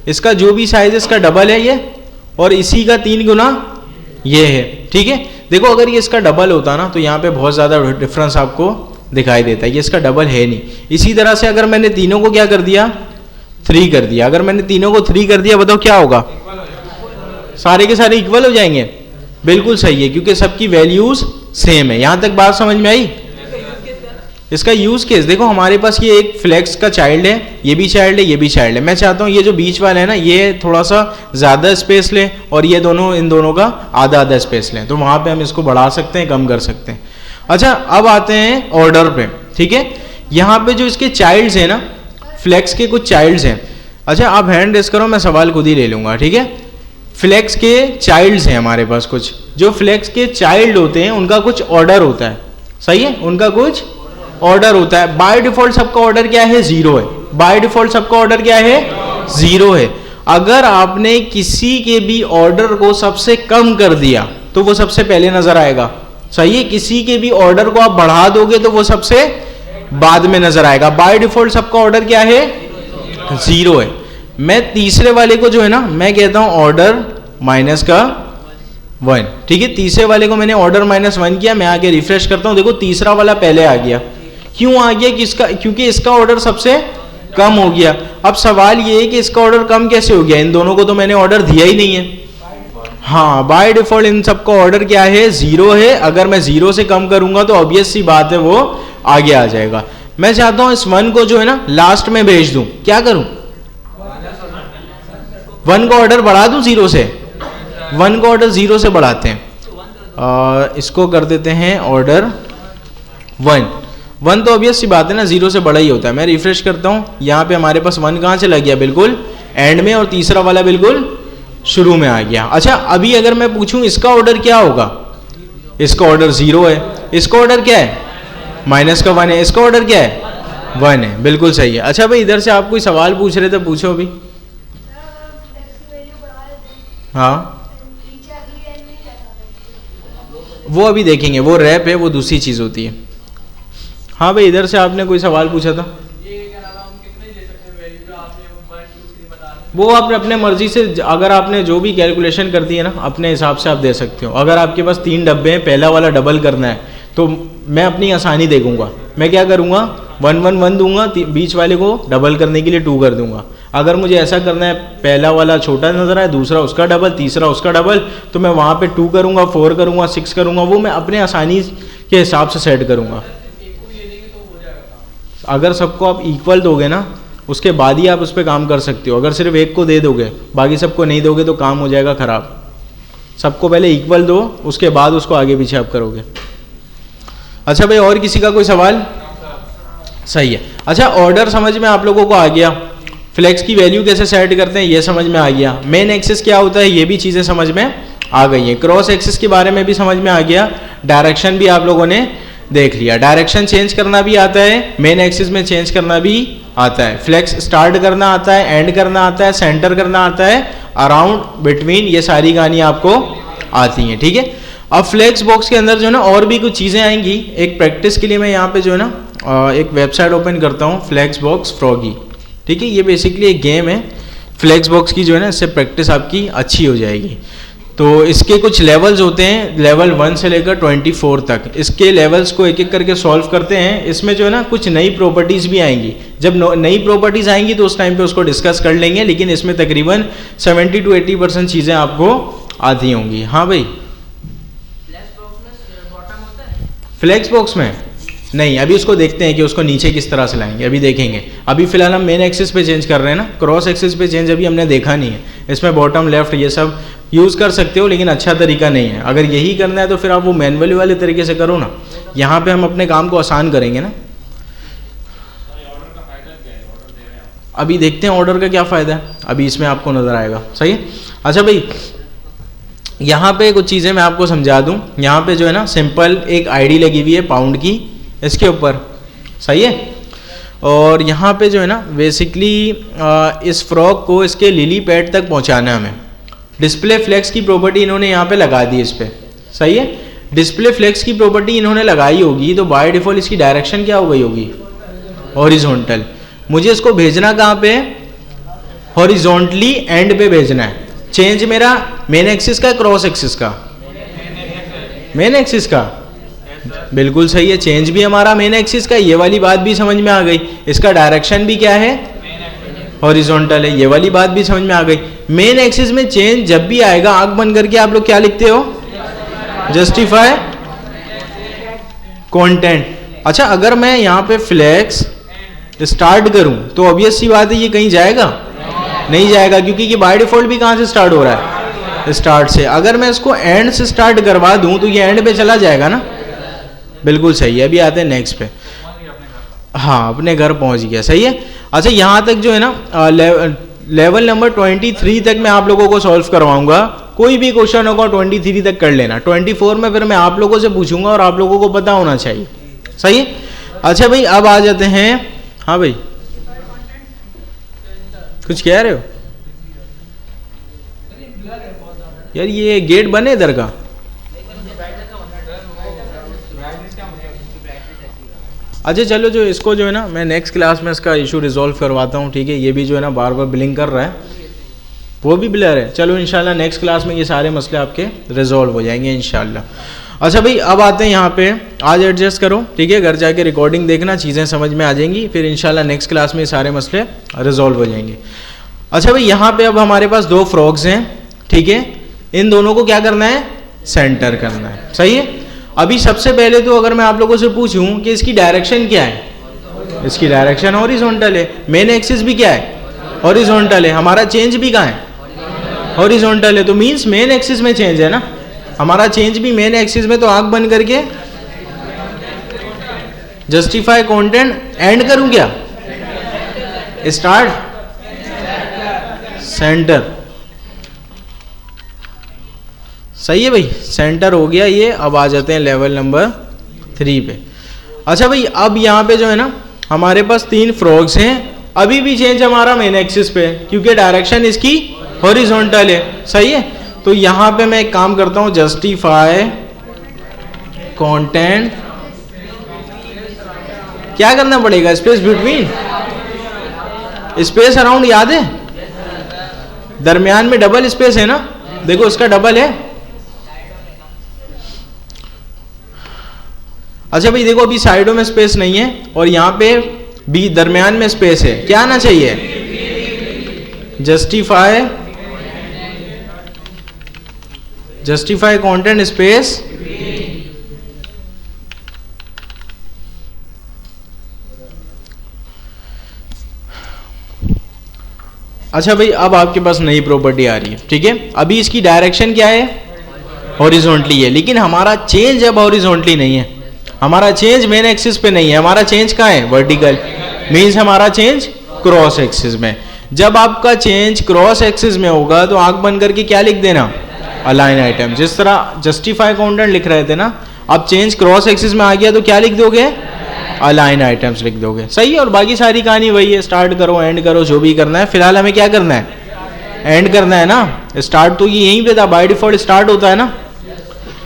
Speaker 1: इसका जो भी साइज है इसका डबल है ये, और इसी का 3 गुना ये है, ठीक है। देखो अगर ये इसका डबल होता ना तो यहाँ पे बहुत ज़्यादा डिफरेंस आपको दिखाई देता है, ये इसका डबल है नहीं। इसी तरह से अगर मैंने तीनों को क्या कर दिया, 3 कर दिया, अगर मैंने तीनों को 3 कर दिया, बताओ क्या होगा, सारे के सारे इक्वल हो जाएंगे। बिल्कुल सही है, क्योंकि सबकी वैल्यूज सेम है। यहां तक बात समझ में आई। इसका यूज केस देखो, हमारे पास ये एक फ्लेक्स का चाइल्ड है, ये भी चाइल्ड है, ये भी चाइल्ड है। मैं चाहता हूं ये जो बीच वाला है ना ये थोड़ा सा ज्यादा स्पेस ले, और ये दोनों इन दोनों का आधा आधा स्पेस लें, तो वहां पे हम इसको बढ़ा सकते हैं, कम कर सकते हैं। अच्छा अब आते हैं ऑर्डर पे, ठीक है। यहाँ पे जो इसके चाइल्ड्स हैं ना, फ्लेक्स के कुछ चाइल्ड्स हैं। अच्छा आप हैंड रेस करो, मैं सवाल खुद ही ले लूंगा, ठीक है। फ्लेक्स के चाइल्ड्स हैं हमारे पास कुछ, जो फ्लेक्स के चाइल्ड होते हैं उनका कुछ ऑर्डर होता है, सही है, उनका कुछ ऑर्डर होता है। बाय डिफॉल्ट सबका ऑर्डर क्या है, 0 है। बाय डिफॉल्ट सबका ऑर्डर क्या है, 0 है। अगर आपने किसी के भी ऑर्डर को सबसे कम कर दिया तो वो सबसे पहले नजर आएगा, सही है। किसी के भी ऑर्डर को आप बढ़ा दोगे तो वो सबसे बाद में नजर आएगा। बाय डिफॉल्ट सबका ऑर्डर क्या है, 0 है। मैं तीसरे वाले को जो है ना मैं कहता हूं ऑर्डर माइनस का 1, ठीक है। तीसरे वाले को मैंने ऑर्डर -1 किया, मैं आगे रिफ्रेश करता हूं, देखो तीसरा वाला पहले आ गया। क्यों आ गया, क्योंकि इसका ऑर्डर सबसे कम हो गया। अब सवाल ये है कि इसका ऑर्डर कम कैसे हो गया, इन दोनों को तो मैंने ऑर्डर दिया ही नहीं है। हाँ बाय डिफॉल्ट इन सबका ऑर्डर क्या है, 0 है। अगर मैं 0 से कम करूंगा तो ऑब्वियस सी बात है वो आगे आ जाएगा। मैं चाहता हूं इस 1 को जो है ना लास्ट में भेज दूं, क्या करूं, 1 का ऑर्डर बढ़ा दूं 0 से, 1 का ऑर्डर 0 से बढ़ाते हैं। इसको कर देते हैं ऑर्डर 1 तो ऑब्वियस सी बात है ना 0 से बड़ा ही होता है। मैं रिफ्रेश करता हूं, यहाँ पे हमारे पास 1 कहाँ चला गया, बिल्कुल एंड में, और तीसरा वाला बिल्कुल शुरू में आ गया। अच्छा अभी अगर मैं पूछूं इसका ऑर्डर क्या होगा, इसका ऑर्डर 0 है, इसका ऑर्डर क्या है, -1 है, इसका ऑर्डर क्या है, 1 है, बिल्कुल सही है। अच्छा भाई इधर से आप कोई सवाल पूछ रहे थे, पूछो अभी। हाँ वो अभी देखेंगे, वो रैप है, वो दूसरी चीज होती है। हाँ भाई इधर से आपने कोई सवाल पूछा था, वो आप अपने मर्जी से, अगर आपने जो भी कैलकुलेशन कर दी है ना अपने हिसाब से आप दे सकते हो। अगर आपके पास 3 डब्बे हैं, पहला वाला डबल करना है तो मैं अपनी आसानी देखूंगा, मैं क्या करूंगा 1 1 1 दूंगा, बीच वाले को डबल करने के लिए 2 कर दूंगा। अगर मुझे ऐसा करना है पहला वाला छोटा नजर आए, दूसरा उसका डबल, तीसरा उसका डबल, तो मैं वहाँ पे 2 करूँगा, 4 करूँगा, 6 करूँगा, वो मैं अपने आसानी के हिसाब से सेट करूँगा। अगर सबको आप इक्वल दोगे ना उसके बाद ही आप उस पर काम कर सकते हो। अगर सिर्फ एक को दे दोगे बाकी सबको नहीं दोगे तो काम हो जाएगा ख़राब। सबको पहले इक्वल दो, उसके बाद उसको आगे पीछे आप करोगे। अच्छा भाई, और किसी का कोई सवाल? सही है। अच्छा, ऑर्डर समझ में आप लोगों को आ गया, फ्लेक्स की वैल्यू कैसे सेट करते हैं ये समझ में आ गया, मेन एक्सिस क्या होता है ये भी चीज़ें समझ में आ गई हैं, क्रॉस एक्सिस के बारे में भी समझ में आ गया, डायरेक्शन भी आप लोगों ने देख लिया, डायरेक्शन चेंज करना भी आता है, मेन एक्सिस में चेंज करना भी आता है, फ्लेक्स स्टार्ट करना आता है, एंड करना आता है, सेंटर करना आता है, अराउंड, बिटवीन, ये सारी कहानी आपको आती हैं। ठीक है, अब फ्लेक्स बॉक्स के अंदर जो है ना और भी कुछ चीज़ें आएंगी। एक प्रैक्टिस के लिए मैं यहाँ पे जो है ना एक वेबसाइट ओपन करता हूँ, फ्लेक्स बॉक्स फ्रॉगी। ठीक है, ये बेसिकली एक गेम है फ्लेक्स बॉक्स की जो है ना, इससे प्रैक्टिस आपकी अच्छी हो जाएगी। तो इसके कुछ लेवल्स होते हैं, लेवल 1 से लेकर 24 तक, इसके लेवल्स को एक एक करके सॉल्व करते हैं। इसमें जो है ना कुछ नई प्रॉपर्टीज़ भी आएंगी, जब नई प्रॉपर्टीज़ आएंगी तो उस टाइम पे उसको डिस्कस कर लेंगे, लेकिन इसमें तकरीबन 70 to 80% चीज़ें आपको आती होंगी। हाँ भाई, फ्लेक्स बॉक्स में नहीं, अभी उसको देखते हैं कि उसको नीचे किस तरह से लाएंगे, अभी देखेंगे। अभी फिलहाल हम मेन एक्सिस पे चेंज कर रहे हैं ना, क्रॉस एक्सिस पे चेंज अभी हमने देखा नहीं है। इसमें बॉटम लेफ्ट ये सब यूज़ कर सकते हो, लेकिन अच्छा तरीका नहीं है। अगर यही करना है तो फिर आप वो मैनुअली वाले तरीके से करो ना, यहाँ पे हम अपने काम को आसान करेंगे ना। अभी देखते हैं ऑर्डर का क्या फ़ायदा है, अभी इसमें आपको नज़र आएगा। सही है। अच्छा भाई, यहाँ पे कुछ चीज़ें मैं आपको समझा दूँ। यहाँ पे जो है ना सिंपल एक आईडी लगी हुई है पाउंड की इसके ऊपर, सही है। और यहाँ पे जो है ना बेसिकली इस फ्रॉक को इसके लिली पैड तक पहुँचाना है हमें। डिस्प्ले फ्लेक्स की प्रॉपर्टी इन्होंने यहाँ पे लगा दी इस पर, सही है। डिस्प्ले फ्लेक्स की प्रॉपर्टी इन्होंने लगाई होगी तो बाय डिफ़ॉल्ट इसकी डायरेक्शन क्या हो गई होगी, हॉरिजॉन्टल। मुझे इसको भेजना कहाँ पे, हॉरिजॉन्टली एंड पे भेजना है। चेंज मेरा मेन एक्सिस का क्रॉस एक्सिस का, मेन एक्सिस का, बिल्कुल सही है। चेंज भी हमारा मेन एक्सिस का, ये वाली बात भी समझ में आ गई। इसका डायरेक्शन भी क्या है, हॉरिजॉन्टल है, ये वाली बात भी समझ में आ गई। मेन एक्सिस में चेंज जब भी आएगा, आंख बंद करके आप लोग क्या लिखते हो, जस्टिफाई कंटेंट। अच्छा, अगर मैं यहाँ पे फ्लेक्स स्टार्ट करूं तो ऑब्वियस सी बात है ये कहीं जाएगा, नहीं जाएगा, क्योंकि ये बाय डिफॉल्ट भी कहाँ से स्टार्ट हो रहा है, स्टार्ट से। अगर मैं इसको एंड से स्टार्ट करवा दूं तो ये एंड पे चला जाएगा ना, बिल्कुल सही है। अभी आते हैं नेक्स्ट पे, हाँ अपने घर पहुंच गया, सही है। अच्छा, यहाँ तक जो है ना लेवल नंबर 23 तक मैं आप लोगों को सॉल्व करवाऊंगा। कोई भी क्वेश्चन होगा 23 तक कर लेना, 24 में फिर मैं आप लोगों से पूछूंगा और आप लोगों को पता होना चाहिए, सही है। अच्छा भाई, अब आ जाते हैं, हाँ भाई कुछ कह रहे हो यार, ये गेट बने इधर का, अच्छा चलो, जो इसको जो है ना मैं नेक्स्ट क्लास में इसका इशू रिजॉल्व करवाता हूँ। ठीक है, ये भी जो है ना बार बार ब्लिंक कर रहा है, वो भी ब्लर है। चलो इंशाल्लाह नेक्स्ट क्लास में ये सारे मसले आपके रिजॉल्व हो जाएंगे इंशाल्लाह। अच्छा भाई, अब आते हैं यहाँ पे, आज एडजस्ट करो, ठीक है, घर जाके रिकॉर्डिंग देखना, चीज़ें समझ में आ जाएंगी, फिर इंशाल्लाह नेक्स्ट क्लास में ये सारे मसले रिजॉल्व हो जाएंगे। अच्छा भाई, यहाँ पे अब हमारे पास 2 फ्रॉग्स हैं, ठीक है, इन दोनों को क्या करना है, सेंटर करना है, सही है। अभी सबसे पहले तो अगर मैं आप लोगों से पूछूं कि इसकी डायरेक्शन क्या है, इसकी डायरेक्शन हॉरिजॉन्टल है, मेन एक्सिस भी क्या है, हॉरिजॉन्टल है, हमारा चेंज भी कहाँ है, हॉरिजॉन्टल है, तो मीन्स मेन एक्सिस में चेंज है ना, हमारा चेंज भी मेन एक्सिस में। तो आंख बंद करके जस्टिफाई कंटेंट, एंड करूं क्या, स्टार्ट सेंटर, सही है भाई, सेंटर हो गया ये। अब आ जाते हैं लेवल नंबर 3 पे। अच्छा भाई, अब यहाँ पे जो है ना हमारे पास 3 फ्रॉग्स हैं, अभी भी चेंज हमारा मेन एक्सिस पे, क्योंकि डायरेक्शन इसकी हॉरिजॉन्टल है, सही है। तो यहाँ पे मैं एक काम करता हूँ, जस्टिफाई कंटेंट, क्या करना पड़ेगा, स्पेस बिटवीन, स्पेस अराउंड, याद है दरमियान में डबल स्पेस है ना, देखो इसका डबल है। अच्छा भाई देखो, अभी साइडों में स्पेस नहीं है और यहाँ पे भी दरमियान में स्पेस है, क्या आना चाहिए, जस्टिफाई कंटेंट स्पेस। अच्छा भाई, अब आपके पास नई प्रॉपर्टी आ रही है, ठीक है। अभी इसकी डायरेक्शन क्या है, हॉरिजॉन्टली है, लेकिन हमारा चेंज अब हॉरिजॉन्टली नहीं है, हमारा चेंज मेन एक्सिस पे नहीं है, हमारा चेंज कहाँ है? वर्टिकल। मीन्स हमारा चेंज क्रॉस एक्सिस में। जब आपका चेंज क्रॉस एक्सिस में होगा तो आंख बंद करके क्या लिख देना? Align item. जिस तरह जस्टिफाई कंटेंट लिख रहे थे ना, अब चेंज क्रॉस एक्सिस में आ गया तो क्या लिख दोगे? अलाइन आइटम्स लिख दोगे। सही है। और बाकी सारी कहानी वही है, स्टार्ट करो एंड करो जो भी करना है। फिलहाल हमें क्या करना है? एंड करना है ना। स्टार्ट तो ये यहीं पे था, बाय डिफॉल्ट स्टार्ट होता है ना,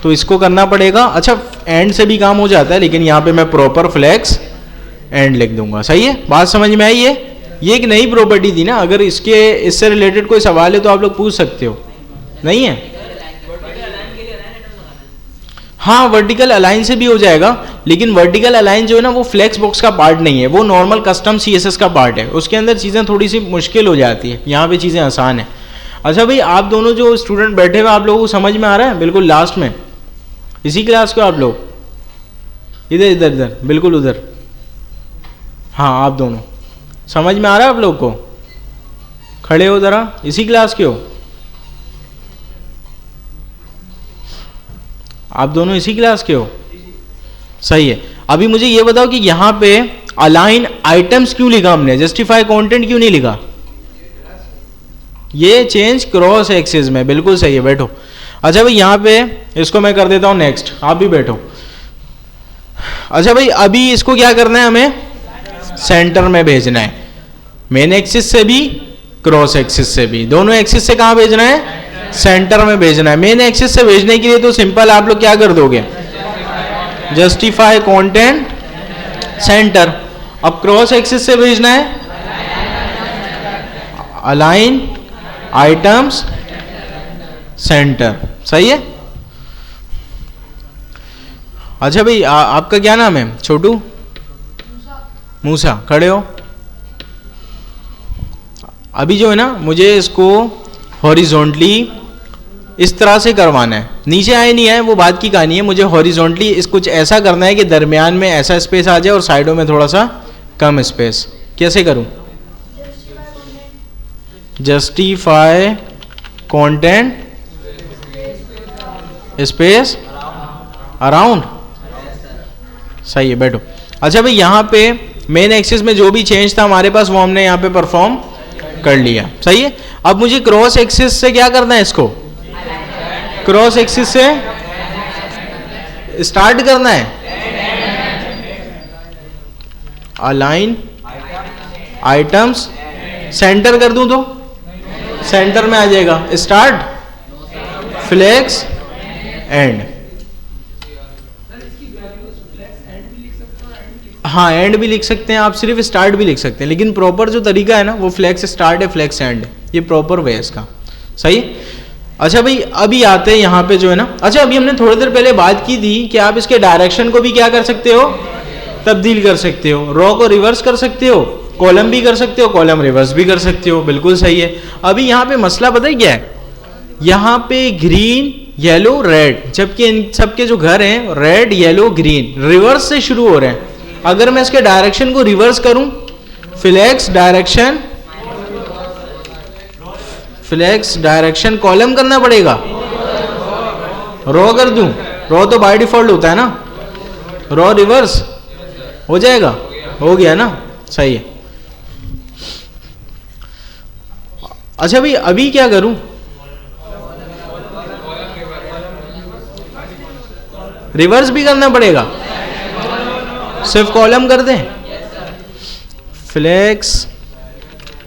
Speaker 1: तो इसको करना पड़ेगा। अच्छा एंड से भी काम हो जाता है, लेकिन यहाँ पे मैं प्रॉपर फ्लेक्स एंड लिख दूंगा। सही है, बात समझ में आई है? ये एक नई प्रॉपर्टी थी ना, अगर इससे रिलेटेड कोई सवाल है तो आप लोग पूछ सकते हो। नहीं है? हाँ, वर्टिकल अलाइन से भी हो जाएगा, लेकिन वर्टिकल अलाइन जो है ना वो फ्लेक्स बॉक्स का पार्ट नहीं है, वो नॉर्मल कस्टम सीएसएस का पार्ट है। उसके अंदर चीज़ें थोड़ी सी मुश्किल हो जाती है, यहाँ पे चीज़ें आसान है। अच्छा भाई, आप दोनों जो स्टूडेंट बैठे हुए आप लोगों को समझ में आ रहा है? बिल्कुल लास्ट में इसी क्लास को आप लोग इधर इधर इधर बिल्कुल उधर, हाँ आप दोनों समझ में आ रहा है आप लोग को? खड़े हो जरा, इसी क्लास के हो आप दोनों? इसी क्लास के हो, सही है। अभी मुझे ये बताओ कि यहाँ पे अलाइन आइटम्स क्यों लिखा हमने, जस्टिफाई कंटेंट क्यों नहीं लिखा? ये चेंज क्रॉस एक्सिस में, बिल्कुल सही है, बैठो। अच्छा भाई यहाँ पे इसको मैं कर देता हूँ नेक्स्ट, आप भी बैठो। अच्छा भाई अभी इसको क्या करना है? हमें सेंटर में भेजना है, मेन एक्सिस से भी क्रॉस एक्सिस से भी, दोनों एक्सिस से कहाँ भेजना है? सेंटर में भेजना है। मेन एक्सिस से भेजने के लिए तो सिंपल आप लोग क्या कर दोगे? Justify content centre. अब क्रॉस एक्सिस से भेजना है अलाइन आइटम्स सेंटर। सही है। अच्छा भाई आपका क्या नाम है? छोटू? मूसा। खड़े हो। अभी जो है ना मुझे इसको हॉरिजॉन्टली इस तरह से करवाना है, नीचे आए नहीं आए वो बात की कहानी है। मुझे हॉरिजॉन्टली इस कुछ ऐसा करना है कि दरमियान में ऐसा स्पेस आ जाए और साइडों में थोड़ा सा कम स्पेस। कैसे करूं? Justify content space around. सही है, बैठो। अच्छा भाई यहाँ पे मेन एक्सिस में जो भी चेंज था हमारे पास वो हमने यहाँ पे परफॉर्म कर लिया। सही है। अब मुझे क्रॉस एक्सिस से क्या करना है? इसको क्रॉस एक्सिस से स्टार्ट करना है, अलाइन आइटम्स सेंटर कर दूं तो सेंटर में आ जाएगा। स्टार्ट फ्लेक्स एंड, हाँ एंड भी लिख सकते हैं आप, सिर्फ स्टार्ट भी लिख सकते हैं, लेकिन प्रॉपर जो तरीका है ना वो फ्लेक्स स्टार्ट है फ्लेक्स एंड, ये प्रॉपर वे है इसका। सही। अच्छा भाई अभी आते हैं यहाँ पे जो है ना, अच्छा अभी हमने थोड़ी देर पहले बात की थी कि आप इसके डायरेक्शन को भी क्या कर सकते हो? तब्दील कर सकते हो। रॉ को रिवर्स कर सकते हो, कॉलम भी कर सकते हो, कॉलम रिवर्स भी कर सकते हो। बिल्कुल सही है। अभी यहाँ पे मसला पता है क्या है? यहाँ पे ग्रीन येलो रेड, जबकि इन सबके जो घर हैं रेड येलो ग्रीन रिवर्स से शुरू हो रहे हैं। अगर मैं इसके डायरेक्शन को रिवर्स करूं, flex direction, flex direction column करना पड़ेगा, रॉ कर दूं, रॉ तो बाय डिफॉल्ट होता है ना, रॉ रिवर्स हो जाएगा, हो गया ना? सही है। अच्छा भाई अभी क्या करूं? रिवर्स भी करना पड़ेगा, सिर्फ कॉलम कर दें, फ्लेक्स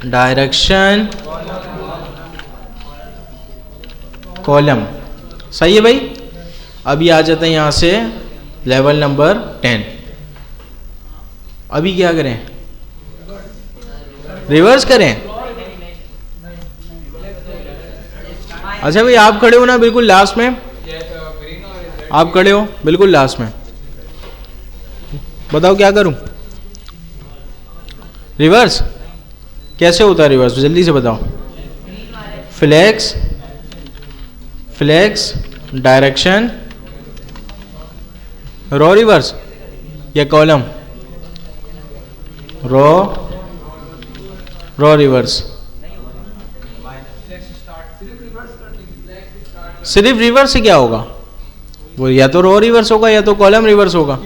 Speaker 1: डायरेक्शन कॉलम। सही है भाई। अभी आ जाते हैं यहां से लेवल नंबर 10। अभी क्या करें? रिवर्स करें। अच्छा भाई आप खड़े हो ना बिल्कुल लास्ट में, आप खड़े हो बिल्कुल लास्ट में, बताओ क्या करूं? रिवर्स कैसे होता है? रिवर्स जल्दी से बताओ। Flex, flex direction row reverse या कॉलम? Row, row reverse. सिर्फ रिवर्स से क्या होगा? वो या तो रॉ रिवर्स होगा या तो कॉलम रिवर्स होगा।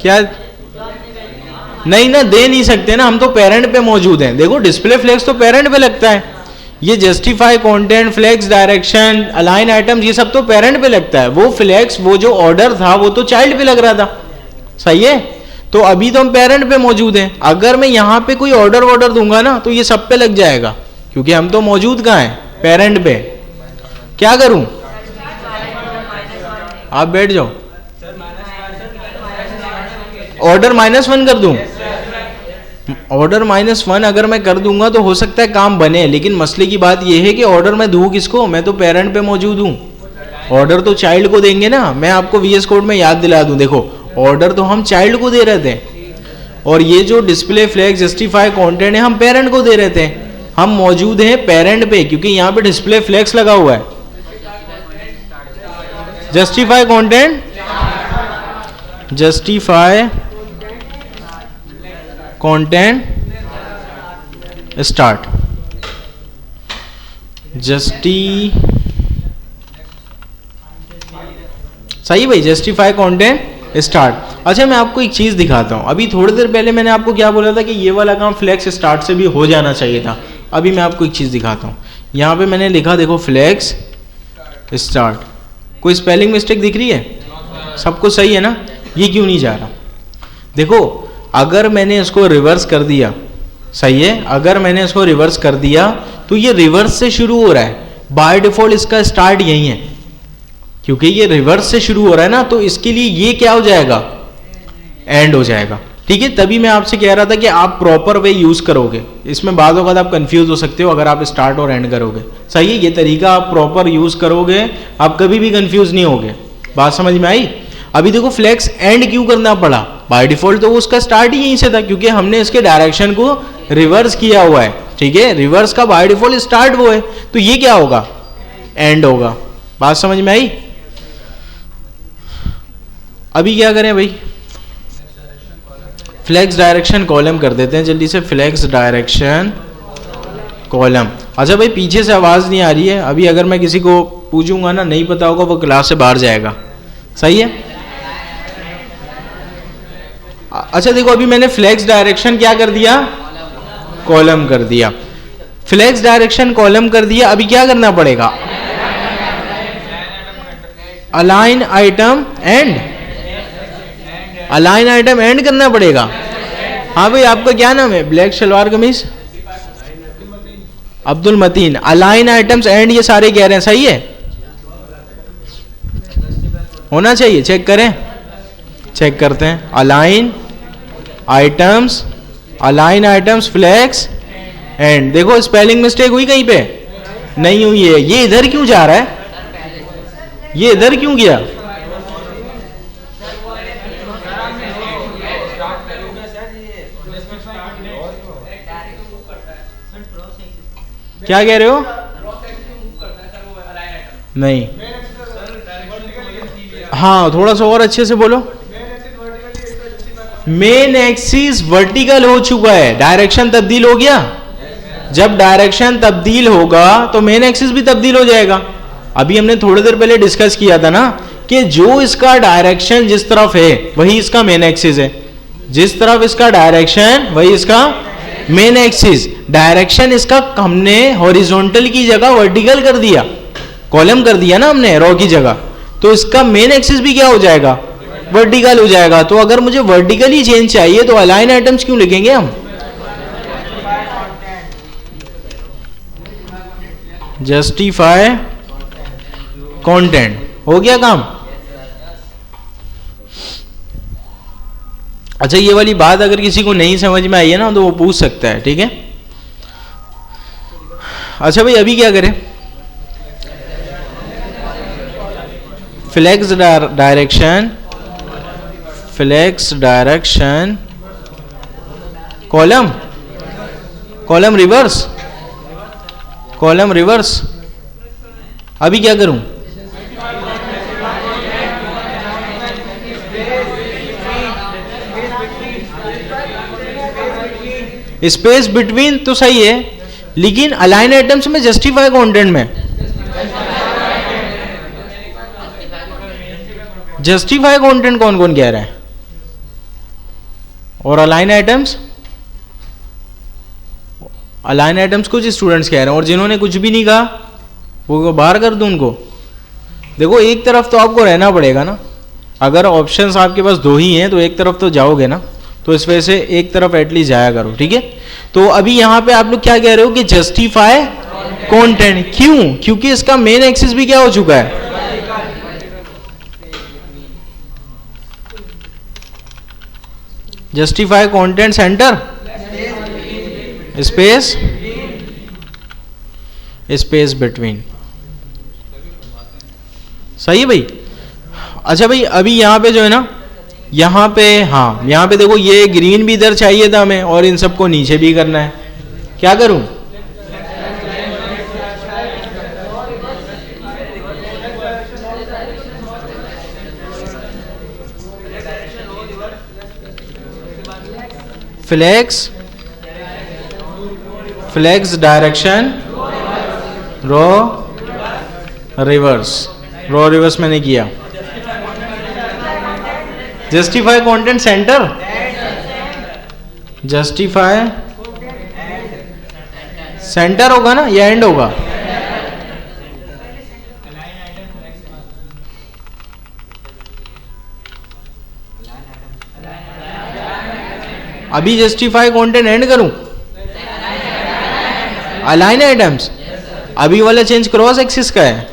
Speaker 1: क्या? नहीं ना, दे नहीं सकते ना, हम तो पेरेंट पे मौजूद हैं। देखो डिस्प्ले फ्लेक्स तो पेरेंट पे लगता है, ये justify content, flex direction, align items, ये सब तो पेरेंट पे लगता है। वो फ्लेक्स, वो जो ऑर्डर था वो तो चाइल्ड पे लग रहा था, सही है। तो अभी तो हम पेरेंट पे मौजूद हैं। अगर मैं यहाँ पे कोई ऑर्डर दूंगा ना तो ये सब पे लग जाएगा, क्योंकि हम तो मौजूद कहाँ हैं? पेरेंट पे। क्या करूं? आप बैठ जाओ। ऑर्डर -1 कर दूं? ऑर्डर -1 अगर मैं कर दूंगा तो हो सकता है काम बने, लेकिन मसले की बात यह है कि ऑर्डर मैं दूं किसको? मैं तो पेरेंट पे मौजूद हूं। ऑर्डर तो चाइल्ड को देंगे ना। मैं आपको VS कोड में याद दिला दूं, देखो ऑर्डर तो हम चाइल्ड को दे रहे थे, और ये जो डिस्प्ले फ्लेक्स, जस्टिफाई कंटेंट है, हम पेरेंट को दे रहे थे। हम मौजूद हैं पेरेंट पे, क्योंकि यहां पे डिस्प्ले फ्लेक्स लगा हुआ है। Justify content, justify content start, सही भाई, जस्टिफाई कंटेंट स्टार्ट। अच्छा मैं आपको एक चीज दिखाता हूं। अभी थोड़ी देर पहले मैंने आपको क्या बोला था कि ये वाला काम फ्लेक्स स्टार्ट से भी हो जाना चाहिए था। अभी मैं आपको एक चीज दिखाता हूं। यहां पे मैंने लिखा, देखो फ्लेक्स स्टार्ट, कोई स्पेलिंग मिस्टेक दिख रही है? सब कुछ सही है ना? ये क्यों नहीं जा रहा? देखो अगर मैंने इसको रिवर्स कर दिया, सही है, अगर मैंने इसको रिवर्स कर दिया तो ये रिवर्स से शुरू हो रहा है। बाय डिफॉल्ट इसका स्टार्ट यही है, क्योंकि ये रिवर्स से शुरू हो रहा है ना, तो इसके लिए ये क्या हो जाएगा? एंड हो जाएगा। ठीक है, तभी मैं आपसे कह रहा था कि आप प्रॉपर वे यूज करोगे। इसमें बाद वक्त आप कंफ्यूज हो सकते हो अगर आप स्टार्ट और एंड करोगे। सही है, ये तरीका आप प्रॉपर यूज करोगे, आप कभी भी कंफ्यूज नहीं होगे। बात समझ में आई? अभी देखो फ्लेक्स एंड क्यों करना पड़ा? बाय डिफॉल्ट तो उसका स्टार्ट ही यहीं से था, क्योंकि हमने इसके डायरेक्शन को रिवर्स किया हुआ है। ठीक है, रिवर्स का बाय डिफॉल्ट स्टार्ट वो है, तो ये क्या होगा? एंड होगा। बात समझ में आई? अभी क्या करें भाई? फ्लेक्स डायरेक्शन कॉलम कर देते हैं जल्दी से। Flex direction column. अच्छा भाई पीछे से आवाज नहीं आ रही है। अभी अगर मैं किसी को पूछूंगा ना, नहीं पता होगा, वो क्लास से बाहर जाएगा। सही है? अच्छा देखो अभी मैंने फ्लेक्स डायरेक्शन क्या कर दिया? कॉलम कर दिया। फ्लेक्स डायरेक्शन कॉलम कर दिया। अभी क्या करना पड़ेगा? Align item and, align item and करना पड़ेगा। हाँ भाई आपका क्या नाम है? Black shalwar kameez, Abdul Matin. Align items and ये सारे कह रहे हैं, सही है? होना चाहिए, चेक करें, चेक करते हैं। Align items, align items flex end. देखो स्पेलिंग मिस्टेक हुई कहीं पे? नहीं हुई है। ये इधर क्यों जा रहा है? ये इधर क्यों गया? क्या कह रहे हो? नहीं, हाँ थोड़ा सा और अच्छे से बोलो। मेन एक्सिस वर्टिकल हो चुका है, डायरेक्शन तब्दील हो गया। जब डायरेक्शन तब्दील होगा तो मेन एक्सिस भी तब्दील हो जाएगा। अभी हमने थोड़ी देर पहले डिस्कस किया था ना कि जो इसका डायरेक्शन जिस तरफ है वही इसका मेन एक्सिस है, जिस तरफ इसका डायरेक्शन वही इसका मेन एक्सिस। डायरेक्शन इसका हमने हॉरिजॉन्टल की जगह वर्टिकल कर दिया, कॉलम कर दिया ना हमने रो की जगह, तो इसका मेन एक्सिस भी क्या हो जाएगा? वर्टिकल हो जाएगा। तो अगर मुझे वर्टिकली चेंज चाहिए तो अलाइन आइटम्स क्यों लिखेंगे हम? Justify content. हो गया काम। अच्छा ये वाली बात अगर किसी को नहीं समझ में आई है ना तो वो पूछ सकता है, ठीक है? अच्छा भाई अभी क्या करें? Flex direction, flex direction column, column reverse, column reverse. अभी क्या करूं? स्पेस बिटवीन तो सही है, लेकिन अलाइन आइटम्स में जस्टिफाई कंटेंट में, जस्टिफाई कंटेंट कौन कौन कह रहा है? और अलाइन आइटम्स, अलाइन आइटम्स कुछ स्टूडेंट्स कह रहे हैं, और जिन्होंने कुछ भी नहीं कहा वो बाहर कर दूं उनको। देखो एक तरफ तो आपको रहना पड़ेगा ना, अगर ऑप्शंस आपके पास दो ही हैं तो एक तरफ तो जाओगे ना, तो इस वजह से एक तरफ एटलीस्ट जाया करो, ठीक है। तो अभी यहाँ पे आप लोग क्या कह रहे हो कि जस्टिफाई कंटेंट, क्यों? क्योंकि इसका मेन एक्सिस भी क्या हो चुका है, justify content centre space space between, सही है भाई। अच्छा भाई अभी यहाँ पे जो है ना, यहाँ पे हाँ, यहाँ पे देखो ये ग्रीन भी इधर चाहिए था हमें और इन सबको नीचे भी करना है, क्या करूं? Flex direction row reverse, row reverse मैंने किया। Justify content centre, justify centre होगा ना या एंड होगा? अभी जस्टिफाई कंटेंट एंड करूं, अलाइन आइटम्स, अभी वाला चेंज क्रॉस एक्सिस का है,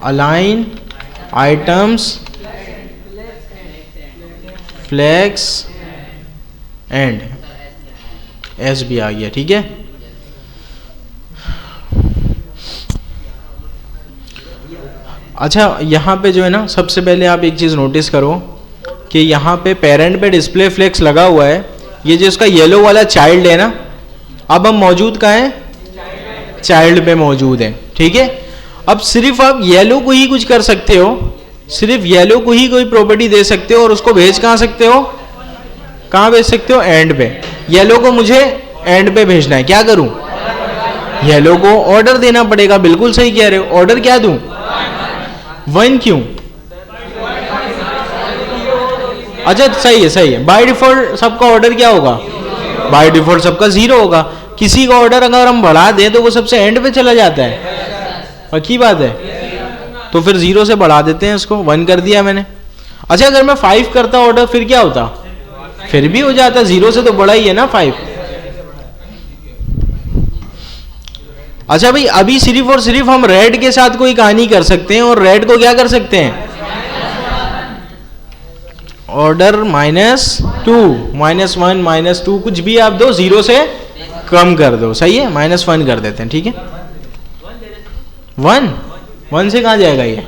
Speaker 1: अलाइन आइटम्स फ्लेक्स एंड, एस भी आ गया, ठीक है। अच्छा यहाँ पे जो है ना, सबसे पहले आप एक चीज नोटिस करो कि यहाँ पे पेरेंट पे डिस्प्ले फ्लेक्स लगा हुआ है, ये जो इसका येलो वाला चाइल्ड है ना, अब हम मौजूद कहाँ है? चाइल्ड पे मौजूद है, ठीक है। अब सिर्फ आप येलो को ही कुछ कर सकते हो, सिर्फ येलो को ही कोई प्रॉपर्टी दे सकते हो और उसको भेज कहाँ सकते हो? कहाँ भेज सकते हो? एंड पे। येलो को मुझे एंड पे भेजना है, क्या करूं? येलो को ऑर्डर देना पड़ेगा, बिल्कुल सही कह रहे हो। ऑर्डर क्या दूं? 1 क्यों? अच्छा सही है, सही है। बाय डिफॉल्ट सबका ऑर्डर क्या होगा? बाय डिफॉल्ट सबका 0 होगा। किसी का ऑर्डर अगर हम बढ़ा दें तो वो सबसे एंड पे चला जाता है, पक्की बात है। तो फिर 0 से बढ़ा देते हैं इसको, 1 कर दिया मैंने। अच्छा अगर मैं 5 करता ऑर्डर फिर क्या होता? फिर भी हो जाता, 0 से तो बड़ा ही है ना 5। अच्छा भाई अभी सिर्फ और सिर्फ हम रेड के साथ कोई कहानी कर सकते हैं, और रेड को क्या कर सकते हैं? ऑर्डर -2, -1, -2 कुछ भी आप दो, 0 से कम कर दो, सही है। -1 कर देते हैं, ठीक है। 1 से कहाँ जाएगा ये?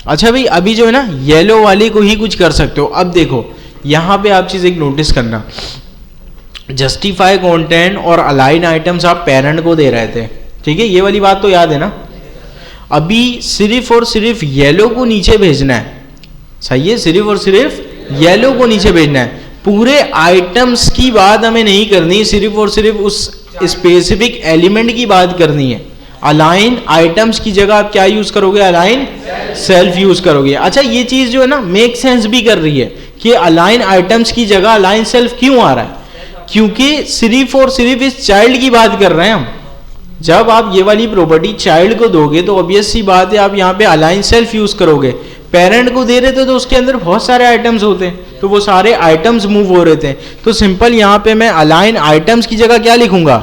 Speaker 1: अच्छा भाई अभी जो है ना, येलो वाली को ही कुछ कर सकते हो। अब देखो यहां पे आप चीज एक नोटिस करना, जस्टिफाई कंटेंट और अलाइन आइटम्स आप पेरेंट को दे रहे थे, ठीक है, ये वाली बात तो याद है ना। अभी सिर्फ और सिर्फ येलो को नीचे भेजना है, सही है, सिर्फ और सिर्फ येलो को नीचे भेजना है। पूरे आइटम्स की बात हमें नहीं करनी, सिर्फ और सिर्फ उस स्पेसिफिक एलिमेंट की बात करनी है। अलाइन आइटम्स की जगह आप क्या यूज करोगे? अलाइन सेल्फ यूज करोगे। अच्छा ये चीज जो है ना मेक सेंस भी कर रही है कि अलाइन आइटम्स की जगह अलाइन सेल्फ क्यों आ रहा है, क्योंकि सिर्फ और सिर्फ इस चाइल्ड की बात कर रहे हैं हम। जब आप ये वाली प्रॉपर्टी चाइल्ड को दोगे तो ऑब्वियस सी बात है आप यहाँ पे अलाइन सेल्फ यूज करोगे। पेरेंट को दे रहे थे तो उसके अंदर बहुत सारे आइटम्स होते हैं, तो वो सारे आइटम्स मूव हो रहे थे। तो सिंपल यहाँ पे मैं अलाइन आइटम्स की जगह क्या लिखूंगा?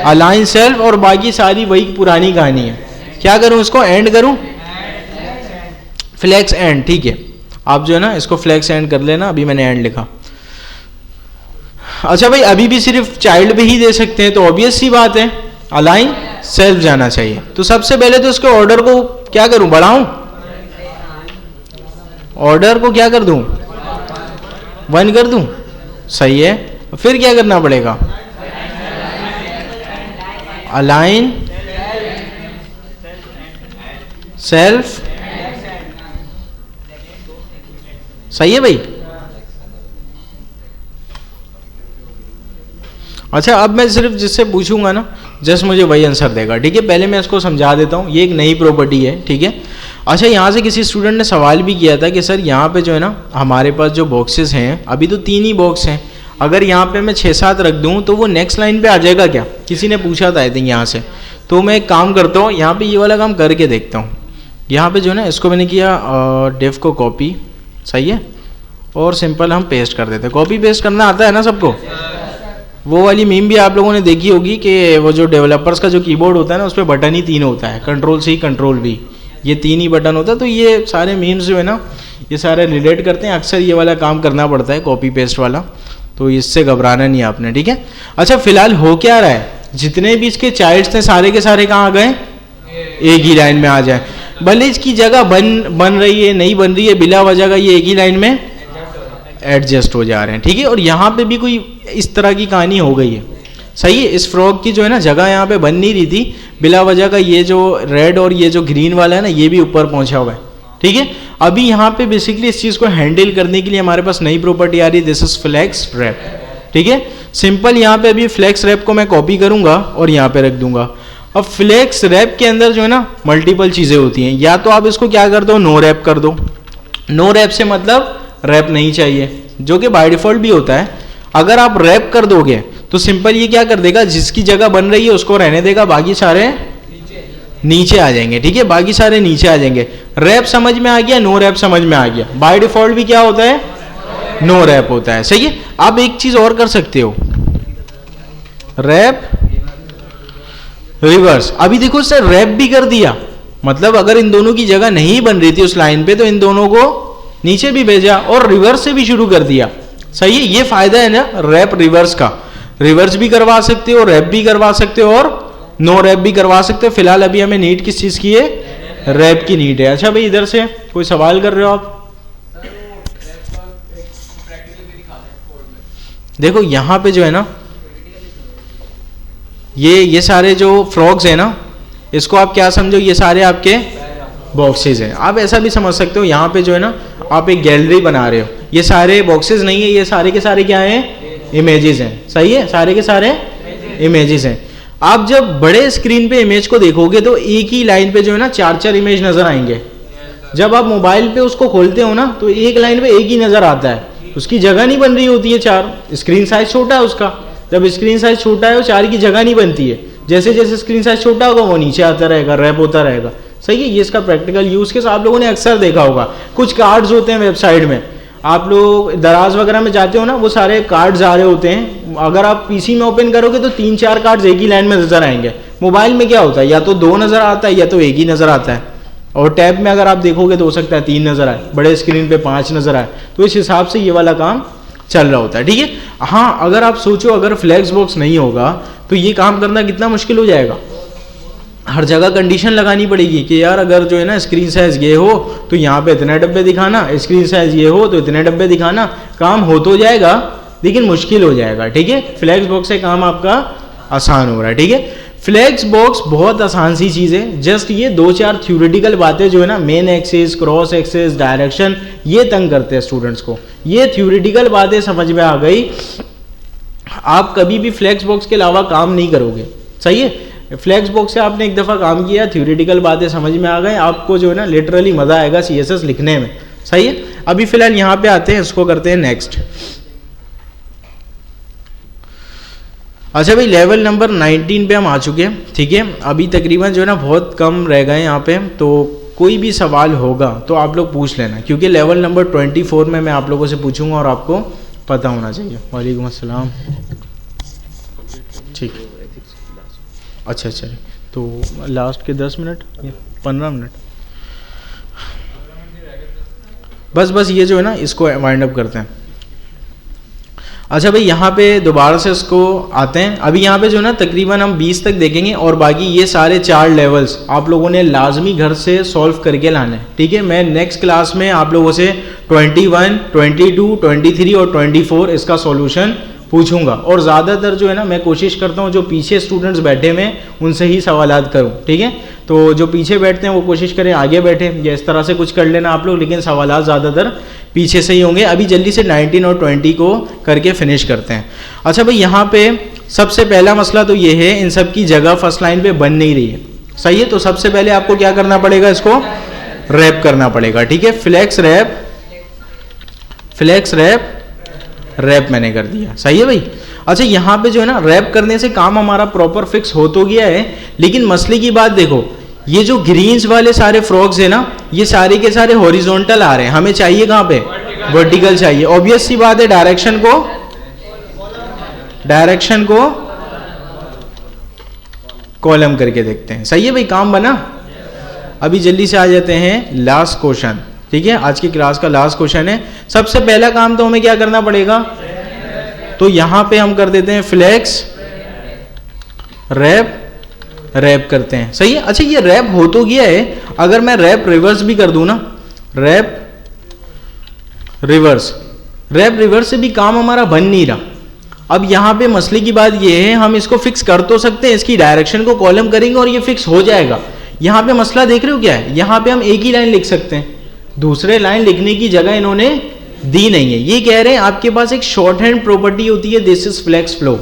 Speaker 1: अलाइन सेल्फ, और बाकी सारी वही पुरानी कहानी है। क्या करूं इसको? एंड करूं? फ्लेक्स एंड, ठीक है। आप जो है ना इसको फ्लेक्स एंड कर लेना, अभी मैंने एंड लिखा। अच्छा भाई अभी भी सिर्फ चाइल्ड पे ही दे सकते हैं, तो ऑब्वियस सी बात है अलाइन सेल्फ जाना चाहिए। तो सबसे पहले तो इसके ऑर्डर को क्या करूं? बढ़ाऊं? ऑर्डर को क्या कर दूं? 1 कर दूं, सही है। फिर क्या करना पड़ेगा? अलाइन सेल्फ, सही है भाई। अच्छा अब मैं सिर्फ जिससे पूछूंगा ना, जस्ट मुझे वही आंसर देगा, ठीक है। पहले मैं इसको समझा देता हूँ, ये एक नई प्रॉपर्टी है, ठीक है। अच्छा, यहाँ से किसी स्टूडेंट ने सवाल भी किया था कि सर यहाँ पे जो है ना हमारे पास जो बॉक्सेस हैं, अभी तो 3 ही बॉक्स हैं, अगर यहाँ पे मैं 6-7 रख दूँ तो वो नेक्स्ट लाइन पे आ जाएगा क्या, किसी ने पूछा था आई थिंक यहाँ से। तो मैं एक काम करता हूँ, यहाँ पे ये वाला काम करके देखता हूँ। यहाँ पे जो है ना इसको मैंने किया डेफ को कॉपी, सही है, और सिंपल हम पेस्ट कर देते हैं। कॉपी पेस्ट करना आता है ना सबको? वो वाली मीम भी आप लोगों ने देखी होगी कि वो जो डेवलपर्स का जो कीबोर्ड होता है ना, उस पर बटन ही 3 होता है, Ctrl+C Ctrl+V, ये 3 ही बटन होता है। तो ये सारे मीम्स जो है ना, ये सारे रिलेट करते हैं, अक्सर ये वाला काम करना पड़ता है कॉपी पेस्ट वाला, तो इससे घबराना नहीं आपने, ठीक है। अच्छा, फिलहाल हो क्या रहा है, जितने भी इसके चाइल्ड्स थे सारे के सारे कहाँ आ गए, एक ही लाइन में आ जाए। भले इसकी जगह बन रही है, नहीं बन रही है, बिला वजह का ये एक ही लाइन में एडजस्ट हो जा रहे हैं, ठीक है। और यहाँ पे भी कोई इस तरह की कहानी हो गई है, सही है। इस फ्रॉग की जो है ना जगह यहाँ पे बन नहीं रही थी, बिला वजह का ये जो रेड और ये जो ग्रीन वाला है ना, ये भी ऊपर पहुंचा हुआ है, ठीक है। अभी यहाँ पे बेसिकली इस चीज़ को हैंडल करने के लिए हमारे पास नई प्रॉपर्टी आ रही है, दिस इज फ्लेक्स रैप, ठीक है। सिंपल यहाँ पे अभी फ्लेक्स रैप को मैं कॉपी करूंगा और यहाँ पे रख दूंगा। अब फ्लेक्स रैप के अंदर जो है ना मल्टीपल चीज़ें होती हैं, या तो आप इसको क्या कर दो, नो रैप कर दो। नो रैप से मतलब रैप नहीं चाहिए, जो कि बाय डिफॉल्ट भी होता है। अगर आप रैप कर दोगे तो सिंपल ये क्या कर देगा, जिसकी जगह बन रही है उसको रहने देगा, बाकी सारे नीचे आ जाएंगे, ठीक है, बाकी सारे नीचे आ जाएंगे। रैप समझ में आ गया, नो रैप समझ में आ गया। बाय डिफॉल्ट भी क्या होता है, नो रैप होता है, सही है। आप एक चीज और कर सकते हो, रैप रिवर्स। अभी देखो सर रैप भी कर दिया, मतलब अगर इन दोनों की जगह नहीं बन रही थी उस लाइन पे तो इन दोनों को नीचे भी भेजा और रिवर्स से भी शुरू कर दिया, सही है। ये फायदा है ना रैप रिवर्स का, रिवर्स भी करवा सकते हो, रैप भी करवा सकते हो और नो रैप भी करवा सकते हो। फिलहाल अभी हमें नीड किस चीज की है, रैप की नीड है। अच्छा भाई, इधर से कोई सवाल कर रहे हो आप? देखो यहां पे जो है ना ये सारे जो फ्रॉग्स है ना, इसको आप क्या समझो, ये सारे आपके बॉक्सेस हैं। आप ऐसा भी समझ सकते हो, यहाँ पे जो है ना आप एक गैलरी बना रहे हो, ये सारे बॉक्सेस नहीं है, ये सारे के सारे क्या हैं, इमेजेस हैं, सही है, सारे के सारे इमेजेस हैं। आप जब बड़े स्क्रीन पे इमेज को देखोगे तो एक ही लाइन पे जो है ना 4-4 इमेज नजर आएंगे। जब आप मोबाइल पे उसको खोलते हो ना तो एक लाइन पे एक ही नजर आता है, उसकी जगह नहीं बन रही होती है 4, स्क्रीन साइज छोटा है उसका। जब स्क्रीन साइज छोटा है वो 4 की जगह नहीं बनती है, जैसे जैसे स्क्रीन साइज छोटा होगा वो नीचे आता रहेगा, रैप होता रहेगा, सही है। ये इसका प्रैक्टिकल यूज केस आप लोगों ने अक्सर देखा होगा। कुछ कार्ड्स होते हैं वेबसाइट में, आप लोग दराज वगैरह में जाते हो ना, वो सारे कार्ड्स आ रहे होते हैं। अगर आप पीसी में ओपन करोगे तो 3-4 कार्ड्स एक ही लाइन में नजर आएंगे। मोबाइल में क्या होता है, या तो 2 नजर आता है या तो एक ही नजर आता है, और टैब में अगर आप देखोगे तो हो सकता है 3 नजर आए, बड़े स्क्रीन पे 5 नजर आए। तो इस हिसाब से ये वाला काम चल रहा होता है, ठीक है। हाँ, अगर आप सोचो अगर फ्लैक्स बॉक्स नहीं होगा तो ये काम करना कितना मुश्किल हो जाएगा। हर जगह कंडीशन लगानी पड़ेगी कि यार अगर जो है ना स्क्रीन साइज ये हो तो यहाँ पे इतने डब्बे दिखाना, स्क्रीन साइज ये हो तो इतने डब्बे दिखाना। काम हो तो जाएगा लेकिन मुश्किल हो जाएगा, ठीक है। फ्लैक्स बॉक्स से काम आपका आसान हो रहा है, ठीक है। फ्लैक्स बॉक्स बहुत आसान सी चीज़ है, जस्ट ये 2-4 थ्योरेटिकल बातें जो है ना, main axis, cross axis, direction, ये तंग करते हैं स्टूडेंट्स को। ये थ्योरेटिकल बातें समझ में आ गई, आप कभी भी फ्लैक्स बॉक्स के अलावा काम नहीं करोगे, सही है। फ्लैक्स बॉक्स से आपने एक दफ़ा काम किया, थ्योरेटिकल बातें समझ में आ गए, आपको जो है ना लिटरली मज़ा आएगा CSS लिखने में, सही है। अभी फिलहाल यहाँ पे आते हैं, इसको करते हैं नेक्स्ट। अच्छा भाई, लेवल नंबर 19 पे हम आ चुके हैं, ठीक है। अभी तकरीबन जो है ना बहुत कम रह गए यहाँ पे, तो कोई भी सवाल होगा तो आप लोग पूछ लेना, क्योंकि लेवल नंबर 24 में मैं आप लोगों से पूछूंगा और आपको पता होना चाहिए। वालेकुम अस्सलाम, ठीक। अच्छा, तो लास्ट के 10 मिनट या 15 मिनट, बस ये जो है ना इसको वाइंड अप करते हैं। अच्छा भाई, यहाँ पे दोबारा से इसको आते हैं। अभी यहाँ पे जो है ना तकरीबन हम 20 तक देखेंगे और बाकी ये सारे 4 लेवल्स आप लोगों ने लाजमी घर से सॉल्व करके लाना है, ठीक है। मैं नेक्स्ट क्लास में आप लोगों से 21, 22, 23 और 24 इसका सॉल्यूशन पूछूंगा, और ज़्यादातर जो है ना मैं कोशिश करता हूँ जो पीछे स्टूडेंट्स बैठे हुए हैं उनसे ही सवालात करूँ, ठीक है। तो जो पीछे बैठते हैं वो कोशिश करें आगे बैठे, या इस तरह से कुछ कर लेना आप लोग, लेकिन सवालात ज़्यादातर पीछे से ही होंगे। अभी जल्दी से 19 और 20 को करके फिनिश करते हैं। अच्छा भाई, यहाँ पे सबसे पहला मसला तो ये है, इन सब की जगह फर्स्ट लाइन पे बन नहीं रही है, सही है। तो सबसे पहले आपको क्या करना पड़ेगा, इसको रैप करना पड़ेगा, ठीक है। Flex wrap, flex wrap, wrap मैंने कर दिया, सही है भाई। अच्छा यहाँ पे जो है ना, रैप करने से काम हमारा प्रॉपर फिक्स हो तो गया है, लेकिन मसले की बात देखो, ये जो ग्रीन्स वाले सारे फ्रॉग्स है ना, ये सारे के सारे हॉरिजॉन्टल आ रहे हैं, हमें चाहिए कहाँ पे, वर्टिकल चाहिए। ऑब्वियस सी बात है, डायरेक्शन को कॉलम करके देखते हैं, सही है भाई, काम बना। अभी जल्दी से आ जाते हैं लास्ट क्वेश्चन, ठीक है, आज की क्लास का लास्ट क्वेश्चन है। सबसे पहला काम तो हमें क्या करना पड़ेगा, तो यहां पे हम कर देते हैं फ्लेक्स रैप, रैप करते हैं, सही है। अच्छा ये रैप हो तो गया है, अगर मैं रैप रिवर्स भी कर दूं ना, रैप रिवर्स, रैप रिवर्स से भी काम हमारा बन नहीं रहा। अब यहां पे मसले की बात ये है, हम इसको फिक्स कर तो सकते हैं, इसकी डायरेक्शन को कॉलम करेंगे और ये फिक्स हो जाएगा। यहां पे मसला देख रहे हो क्या है, यहां पे हम एक ही लाइन लिख सकते हैं, दूसरे लाइन लिखने की जगह इन्होंने दी नहीं है। ये कह रहे हैं आपके पास एक शॉर्ट हैंड प्रॉपर्टी होती है, दिस इज फ्लेक्स फ्लो,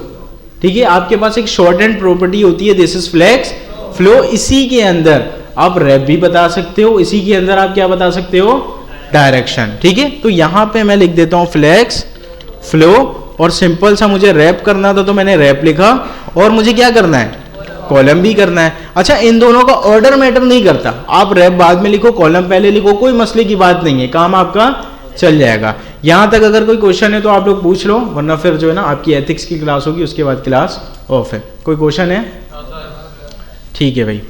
Speaker 1: ठीक है, आपके पास एक शॉर्ट हैंड प्रॉपर्टी होती है, दिस इज फ्लेक्स फ्लो। इसी के अंदर आप रैप भी बता सकते हो, इसी के अंदर आप क्या बता सकते हो, डायरेक्शन, ठीक है। तो यहां पे मैं लिख देता हूं फ्लेक्स फ्लो, और सिंपल सा मुझे रैप करना था तो मैंने रैप लिखा, और मुझे क्या करना है, कॉलम भी करना है। अच्छा इन दोनों का ऑर्डर मैटर नहीं करता, आप रैप बाद में लिखो, कॉलम पहले लिखो, कोई मसले की बात नहीं है, काम आपका चल जाएगा। यहां तक अगर कोई क्वेश्चन है तो आप लोग पूछ लो, वरना फिर जो है ना आपकी एथिक्स की क्लास होगी, उसके बाद क्लास ऑफ है। कोई क्वेश्चन है, ठीक है भाई।